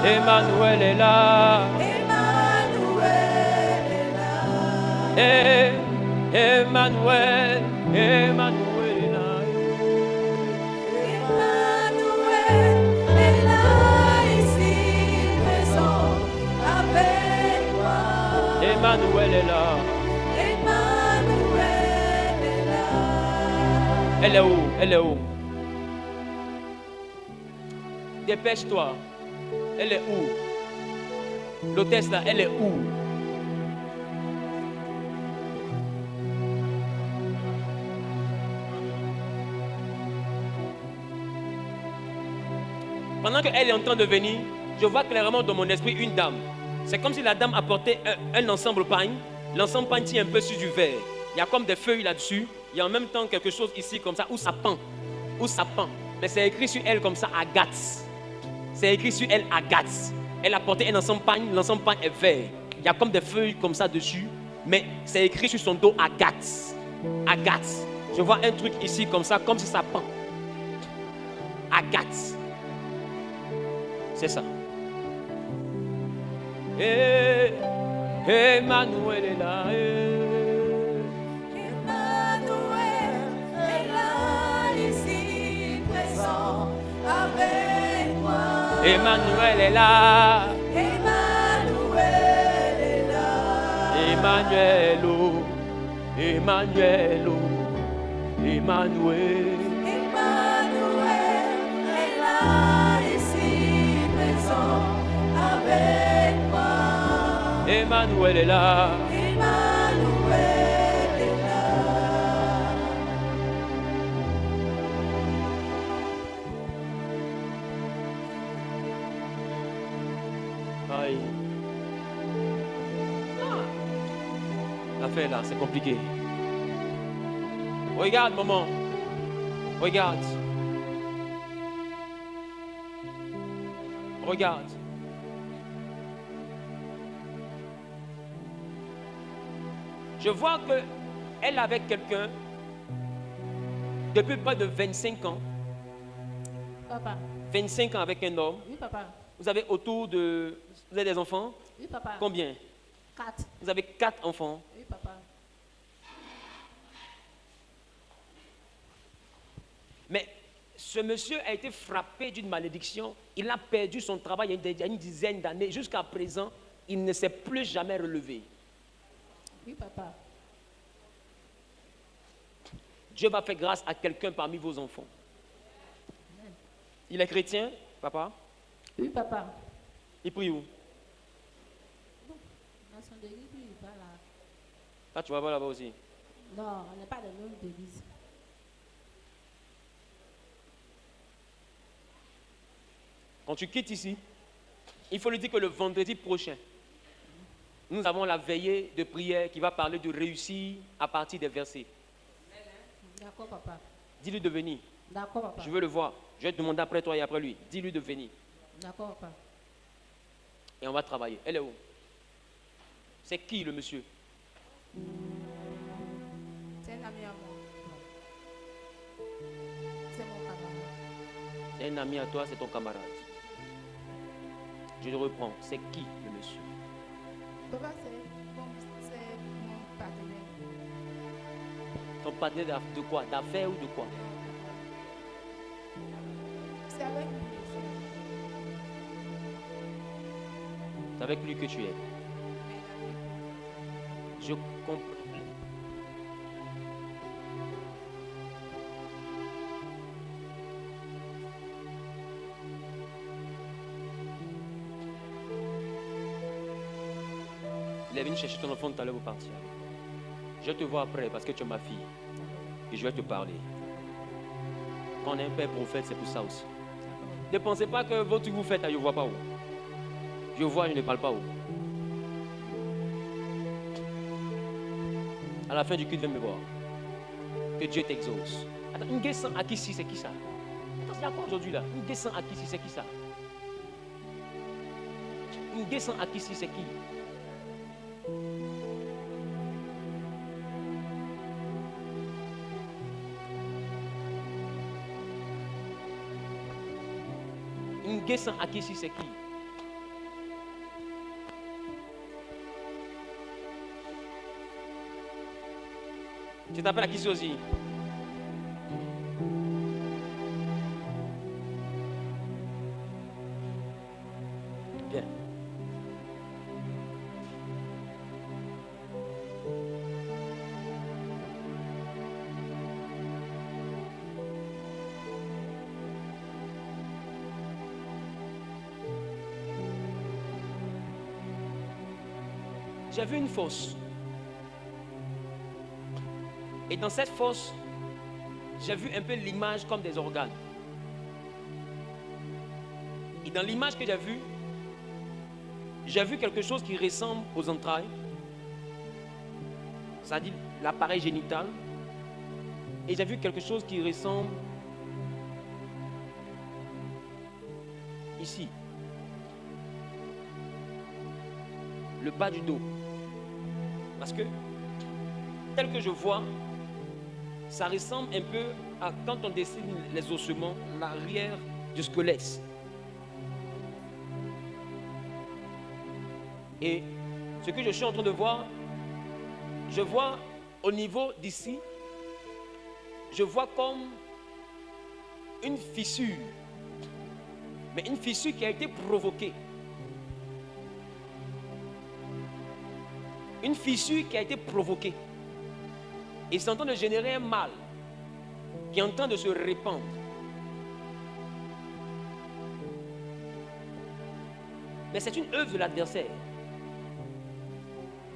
Emmanuel est là. Emmanuel est là. Emmanuel, Emmanuel est là. Emmanuel est là, ici, présent avec moi. Emmanuel est là. Emmanuel est là. Elle est où? Elle est où? Dépêche-toi. Elle est où? L'hôtesse là, elle est où? Pendant qu'elle est en train de venir, je vois clairement dans mon esprit une dame. C'est comme si la dame apportait un ensemble pagne. L'ensemble pagne tient un peu sur du verre. Il y a comme des feuilles là-dessus. Il y a en même temps quelque chose ici comme ça où ça pend. Où ça pend. Mais c'est écrit sur elle comme ça, Agathe. C'est écrit sur elle, Agathe. Elle a porté un ensemble pagne. L'ensemble pagne est vert. Il y a comme des feuilles comme ça dessus. Mais c'est écrit sur son dos, Agathe. Agathe. Je vois un truc ici comme ça, comme si ça pend. Agathe. C'est ça. Emmanuel est là. Emmanuel est là, ici, présent avec moi. Emmanuel est là. Emmanuel est là. Emmanuelo. Emmanuelo. Emmanuel. Emmanuel est là, ici, présent avec moi. Emmanuel est là. Emmanuel est là. Aïe. L'affaire là, c'est compliqué. Regarde, maman. Regarde. Regarde. Je vois qu'elle est avec quelqu'un depuis près de 25 ans. Papa. 25 ans avec un homme. Oui, papa. Vous avez autour de... Vous avez des enfants? Oui, papa. Combien? 4. Vous avez 4 enfants. Oui, papa. Mais ce monsieur a été frappé d'une malédiction. Il a perdu son travail il y a une dizaine d'années. Jusqu'à présent, il ne s'est plus jamais relevé. Oui, papa. Dieu va faire grâce à quelqu'un parmi vos enfants. Il est chrétien, papa? Oui, papa. Il prie où? Dans son église, il va là. Là, tu vas voir là-bas aussi. Non, on n'est pas de même d'église. Quand tu quittes ici, il faut lui dire que le vendredi prochain, nous avons la veillée de prière qui va parler de réussir à partir des versets. D'accord, papa. Dis-lui de venir. D'accord, papa. Je veux le voir. Je vais te demander après toi et après lui. Dis-lui de venir. D'accord, papa. Et on va travailler. Elle est où? C'est qui le monsieur? C'est un ami à moi. C'est mon camarade. C'est un ami à toi, c'est ton camarade. Je le reprends. C'est qui le monsieur? Papa, c'est mon partenaire. Ton partenaire de quoi? D'affaires ou de quoi? C'est avec lui. C'est avec lui que tu es. Je comprends. Il est venu chercher ton enfant tout à l'heure pour partir. Je te vois après parce que tu es ma fille. Et je vais te parler. Quand on est un père prophète, c'est pour ça aussi. Ne pensez pas que votre truc vous faites, je ne vois pas où. Je vois, je ne parle pas où. À la fin du culte, viens me voir. Que Dieu t'exauce. Attends, une descend à qui ici, c'est qui ça? Attends, c'est à quoi aujourd'hui là? Une descend à qui ici, c'est qui ça? Une descend à qui ici, c'est qui? Une descend à qui ici, c'est qui? Tu t'appelles à qui ici aussi? Bien. J'ai vu une fosse. Et dans cette fosse, j'ai vu un peu l'image comme des organes. Et dans l'image que j'ai vu quelque chose qui ressemble aux entrailles. C'est-à-dire l'appareil génital. Et j'ai vu quelque chose qui ressemble ici. Le bas du dos. Parce que, tel que je vois, ça ressemble un peu à quand on dessine les ossements, l'arrière du squelette. Et ce que je suis en train de voir, je vois au niveau d'ici, je vois comme une fissure. Mais une fissure qui a été provoquée. Une fissure qui a été provoquée. Et c'est en train de générer un mal qui est en train de se répandre. Mais c'est une œuvre de l'adversaire.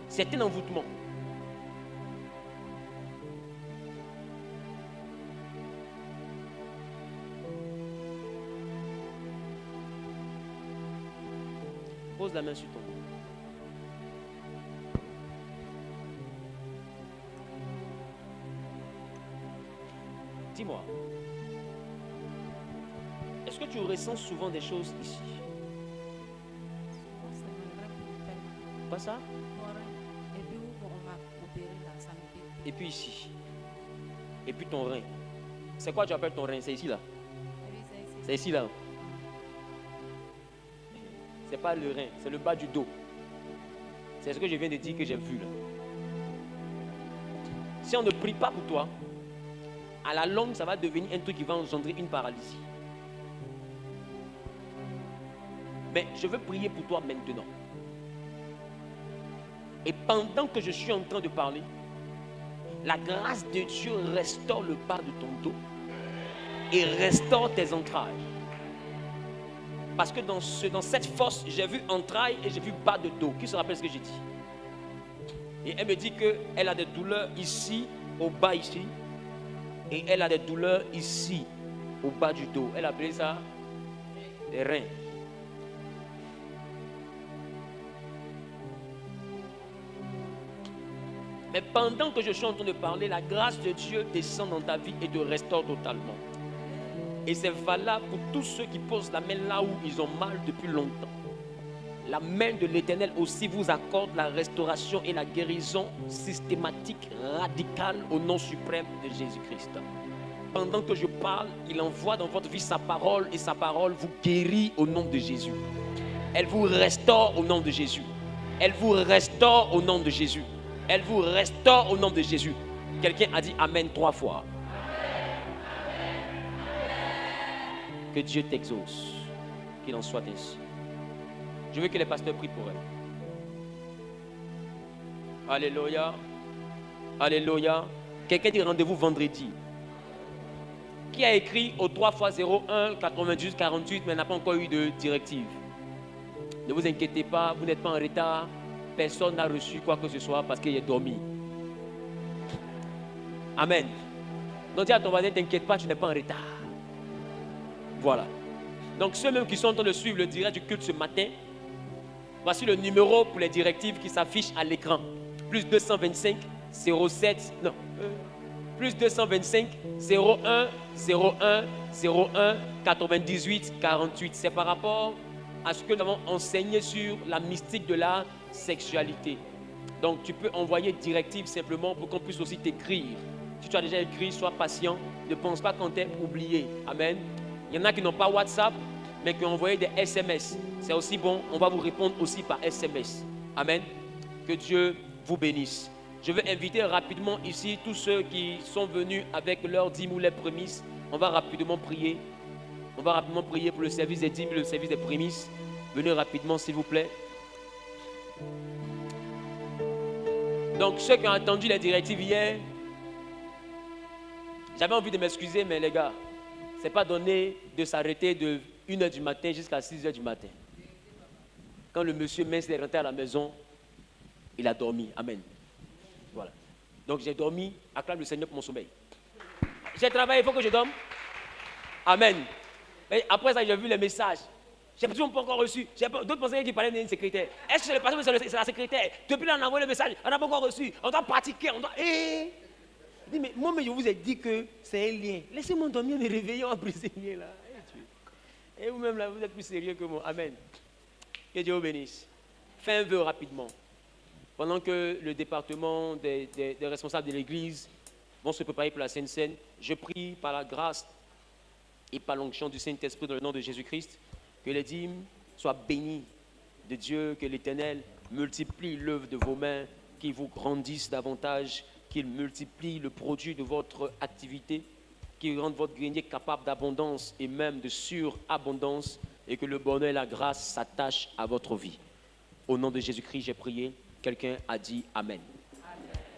C'est un envoûtement. Pose la main sur ton dos. Dis-moi, est-ce que tu ressens souvent des choses ici? Pas ça? Et puis ici. Et puis ton rein. C'est quoi tu appelles ton rein? C'est ici là? C'est ici là? C'est pas le rein, c'est le bas du dos. C'est ce que je viens de dire que j'ai vu là. Si on ne prie pas pour toi, à la longue, ça va devenir un truc qui va engendrer une paralysie. Mais je veux prier pour toi maintenant. Et pendant que je suis en train de parler, la grâce de Dieu restaure le bas de ton dos et restaure tes entrailles. Parce que dans cette fosse, j'ai vu entrailles et j'ai vu bas de dos. Qui se rappelle ce que j'ai dit? Et elle me dit qu'elle a des douleurs ici, au bas ici. Et elle a des douleurs ici, au bas du dos. Elle appelait ça les reins. Mais pendant que je suis en train de parler, la grâce de Dieu descend dans ta vie et te restaure totalement. Et c'est valable pour tous ceux qui posent la main là où ils ont mal depuis longtemps. La main de l'Éternel aussi vous accorde la restauration et la guérison systématique, radicale au nom suprême de Jésus-Christ. Pendant que je parle, il envoie dans votre vie sa parole et sa parole vous guérit au nom de Jésus. Elle vous restaure au nom de Jésus. Elle vous restaure au nom de Jésus. Elle vous restaure au nom de Jésus. Quelqu'un a dit Amen 3 fois. Que Dieu t'exauce. Qu'il en soit ainsi. Je veux que les pasteurs prient pour elle. Alléluia. Alléluia. Quelqu'un dit rendez-vous vendredi. Qui a écrit au 3x01 98 48 mais n'a pas encore eu de directive? Ne vous inquiétez pas, vous n'êtes pas en retard. Personne n'a reçu quoi que ce soit parce qu'il est dormi. Amen. Donc dis à ton voisin, ne t'inquiète pas, tu n'es pas en retard. Voilà. Donc ceux même qui sont en train de suivre le direct du culte ce matin, voici le numéro pour les directives qui s'affichent à l'écran. Plus 225 07 non. Plus 225 01 01 01 98 48. C'est par rapport à ce que nous avons enseigné sur la mystique de la sexualité. Donc tu peux envoyer directive simplement pour qu'on puisse aussi t'écrire. Si tu as déjà écrit, sois patient. Ne pense pas qu'on t'ait oublié. Amen. Il y en a qui n'ont pas WhatsApp, mais qui ont envoyé des SMS. C'est aussi bon. On va vous répondre aussi par SMS. Amen. Que Dieu vous bénisse. Je veux inviter rapidement ici tous ceux qui sont venus avec leur dîmes ou les prémices. On va rapidement prier. On va rapidement prier pour le service des dîmes et le service des prémices. Venez rapidement, s'il vous plaît. Donc, ceux qui ont entendu les directives hier, j'avais envie de m'excuser, mais les gars, ce n'est pas donné de s'arrêter de 1h du matin jusqu'à 6h du matin. Quand le monsieur mince est rentré à la maison, il a dormi. Amen. Voilà. Donc j'ai dormi, acclame le Seigneur pour mon sommeil. J'ai travaillé, il faut que je dorme. Amen. Et après ça, j'ai vu les messages. J'ai toujours pas encore reçu. D'autres pensaient qu'ils parlaient d'une secrétaire. Est-ce que c'est le pasteur ou c'est la secrétaire? Depuis là, on a envoyé le message, on n'a pas encore reçu. On doit pratiquer, on doit... Je dis, mais moi, je vous ai dit que c'est un lien. Laissez-moi dormir, me réveiller, on va briser le lien là. Et vous-même là, vous êtes plus sérieux que moi. Amen. Que Dieu vous bénisse. Fais un vœu rapidement. Pendant que le département des responsables de l'Église vont se préparer pour la Sainte Seine, je prie par la grâce et par l'onction du Saint-Esprit dans le nom de Jésus-Christ, que les dîmes soient bénies de Dieu, que l'Éternel multiplie l'œuvre de vos mains, qu'il vous grandisse davantage, qu'il multiplie le produit de votre activité, qu'il rende votre grenier capable d'abondance et même de surabondance, et que le bonheur et la grâce s'attachent à votre vie. Au nom de Jésus-Christ, j'ai prié. Quelqu'un a dit Amen.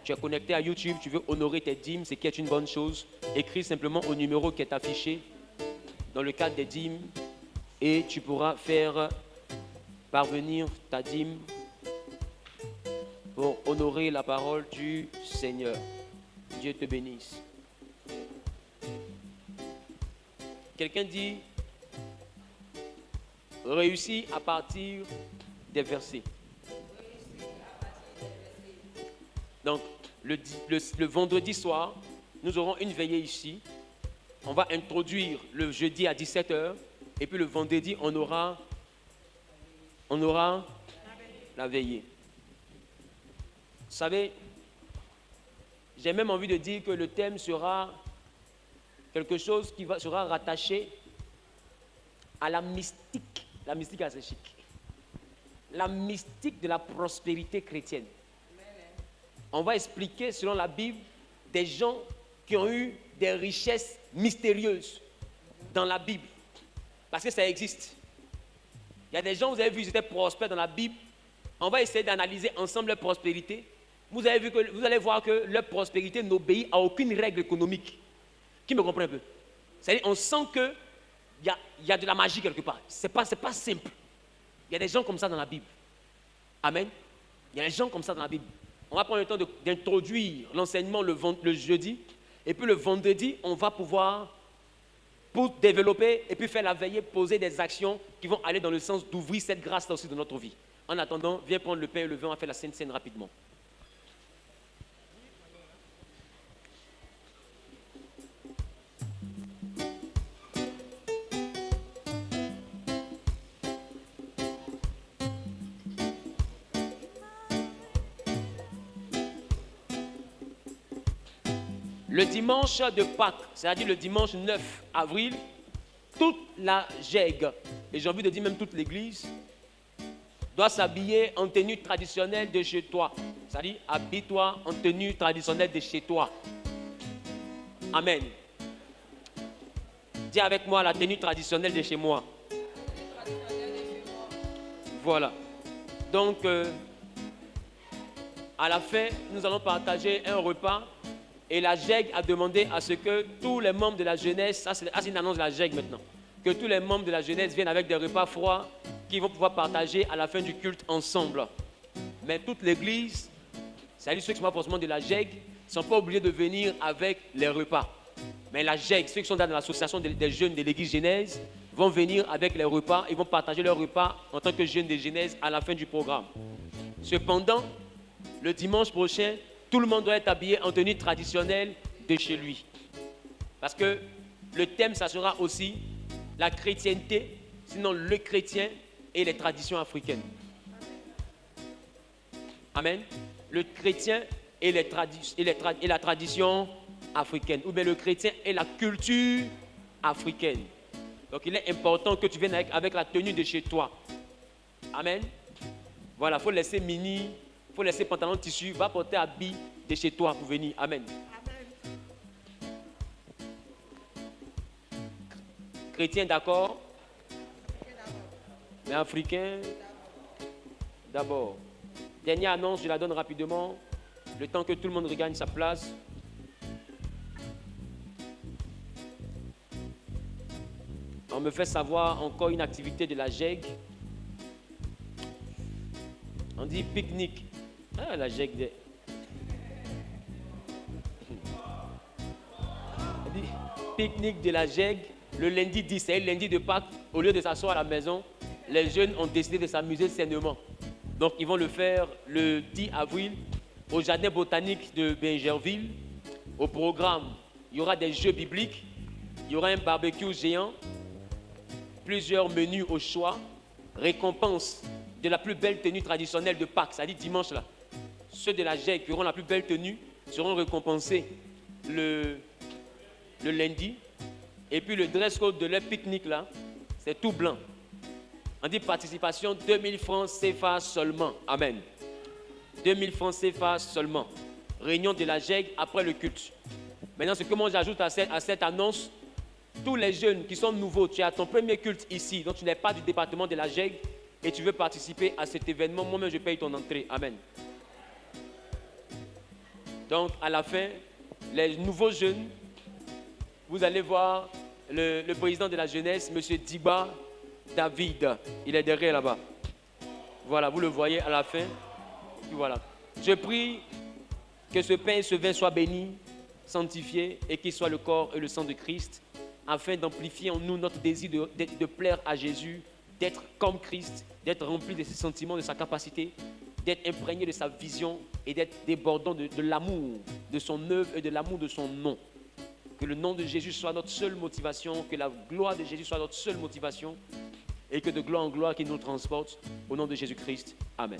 Tu es connecté à YouTube, tu veux honorer tes dîmes, ce qui est une bonne chose. Écris simplement au numéro qui est affiché dans le cadre des dîmes et tu pourras faire parvenir ta dîme pour honorer la parole du Seigneur. Dieu te bénisse. Quelqu'un dit réussis à partir des versets. Donc, le vendredi soir, nous aurons une veillée ici. On va introduire le jeudi à 17h. Et puis le vendredi, on aura la veillée. Vous savez, j'ai même envie de dire que le thème sera quelque chose qui sera rattaché à la mystique. La mystique assez chic. La mystique de la prospérité chrétienne. On va expliquer, selon la Bible, des gens qui ont eu des richesses mystérieuses dans la Bible. Parce que ça existe. Il y a des gens, vous avez vu, ils étaient prospères dans la Bible. On va essayer d'analyser ensemble leur prospérité. Vous allez voir que leur prospérité n'obéit à aucune règle économique. Qui me comprend un peu? C'est-à-dire, on sent qu'il y a de la magie quelque part. C'est pas simple. Il y a des gens comme ça dans la Bible. Amen. Il y a des gens comme ça dans la Bible. On va prendre le temps d'introduire l'enseignement le jeudi. Et puis le vendredi, on va pouvoir, pour développer et puis faire la veillée, poser des actions qui vont aller dans le sens d'ouvrir cette grâce-là aussi dans notre vie. En attendant, viens prendre le pain et le vin, on va faire la Sainte Seine rapidement. Le dimanche de Pâques, c'est-à-dire le dimanche 9 avril, toute la GEG, et j'ai envie de dire même toute l'église, doit s'habiller en tenue traditionnelle de chez toi. C'est-à-dire, habille-toi en tenue traditionnelle de chez toi. Amen. Dis avec moi la tenue traditionnelle de chez moi. Voilà. Donc, À la fin, nous allons partager un repas. Et la GEG a demandé à ce que tous les membres de la jeunesse, ça c'est une annonce de la GEG maintenant, que tous les membres de la jeunesse viennent avec des repas froids qu'ils vont pouvoir partager à la fin du culte ensemble. Mais toute l'église, c'est-à-dire ceux qui sont pas forcément de la GEG, ne sont pas obligés de venir avec les repas. Mais la GEG, ceux qui sont dans l'association des jeunes de l'église Genèse, vont venir avec les repas, ils vont partager leurs repas en tant que jeunes de Genèse à la fin du programme. Cependant, le dimanche prochain, tout le monde doit être habillé en tenue traditionnelle de chez lui. Parce que le thème, ça sera aussi la chrétienté, sinon le chrétien et les traditions africaines. Amen. Le chrétien et la tradition africaine. Ou bien le chrétien et la culture africaine. Donc il est important que tu viennes avec la tenue de chez toi. Amen. Voilà, il faut laisser mini, il faut laisser pantalon de tissu, va porter habit de chez toi pour venir. Amen. Chrétien, d'accord? Mais africain, d'abord. Dernière annonce, je la donne rapidement. Le temps que tout le monde regagne sa place. On me fait savoir encore une activité de la GEG. On dit pique-nique. Ah, la GEG. On dit pique-nique de la GEG. Le lundi 10, c'est le lundi de Pâques. Au lieu de s'asseoir à la maison, les jeunes ont décidé de s'amuser sainement. Donc, ils vont le faire le 10 avril au jardin botanique de Bingerville. Au programme, il y aura des jeux bibliques. Il y aura un barbecue géant. Plusieurs menus au choix. Récompense de la plus belle tenue traditionnelle de Pâques, c'est-à-dire dimanche là. Ceux de la GEG qui auront la plus belle tenue seront récompensés le lundi. Et puis le dress code de leur pique-nique là, c'est tout blanc. On dit participation 2000 francs CFA seulement. Amen. 2000 francs CFA seulement. Réunion de la GEG après le culte. Maintenant, ce que moi j'ajoute à cette annonce, tous les jeunes qui sont nouveaux, tu as ton premier culte ici, donc tu n'es pas du département de la GEG et tu veux participer à cet événement, moi-même je paye ton entrée. Amen. Donc à la fin, les nouveaux jeunes, vous allez voir le président de la jeunesse, M. Diba David. Il est derrière là-bas. Voilà, vous le voyez à la fin. Puis voilà. Je prie que ce pain et ce vin soient bénis, sanctifiés et qu'ils soient le corps et le sang de Christ, afin d'amplifier en nous notre désir de plaire à Jésus, d'être comme Christ, d'être rempli de ses sentiments, de sa capacité, d'être imprégné de sa vision et d'être débordant de l'amour de son œuvre et de l'amour de son nom. Que le nom de Jésus soit notre seule motivation, que la gloire de Jésus soit notre seule motivation et que de gloire en gloire qu'il nous transporte au nom de Jésus-Christ. Amen.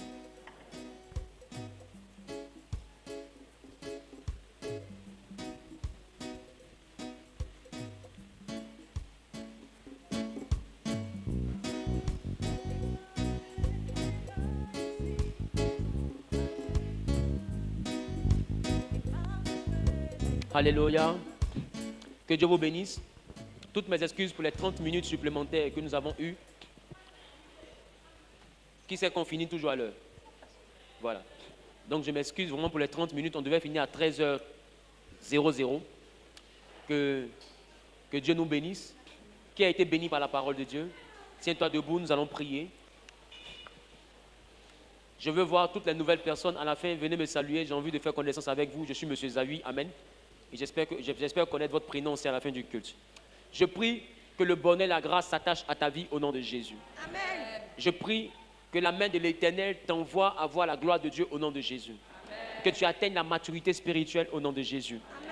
Alléluia. Que Dieu vous bénisse. Toutes mes excuses pour les 30 minutes supplémentaires que nous avons eues. Qui sait qu'on finit toujours à l'heure? Voilà. Donc je m'excuse vraiment pour les 30 minutes. On devait finir à 13h00. Que Dieu nous bénisse. Qui a été béni par la parole de Dieu? Tiens-toi debout, nous allons prier. Je veux voir toutes les nouvelles personnes. À la fin, venez me saluer. J'ai envie de faire connaissance avec vous. Je suis M. Zawi. Amen. Et j'espère connaître votre prénom aussi à la fin du culte. Je prie que le bonheur et la grâce s'attachent à ta vie au nom de Jésus. Amen. Je prie que la main de l'Éternel t'envoie à voir la gloire de Dieu au nom de Jésus. Amen. Que tu atteignes la maturité spirituelle au nom de Jésus. Amen.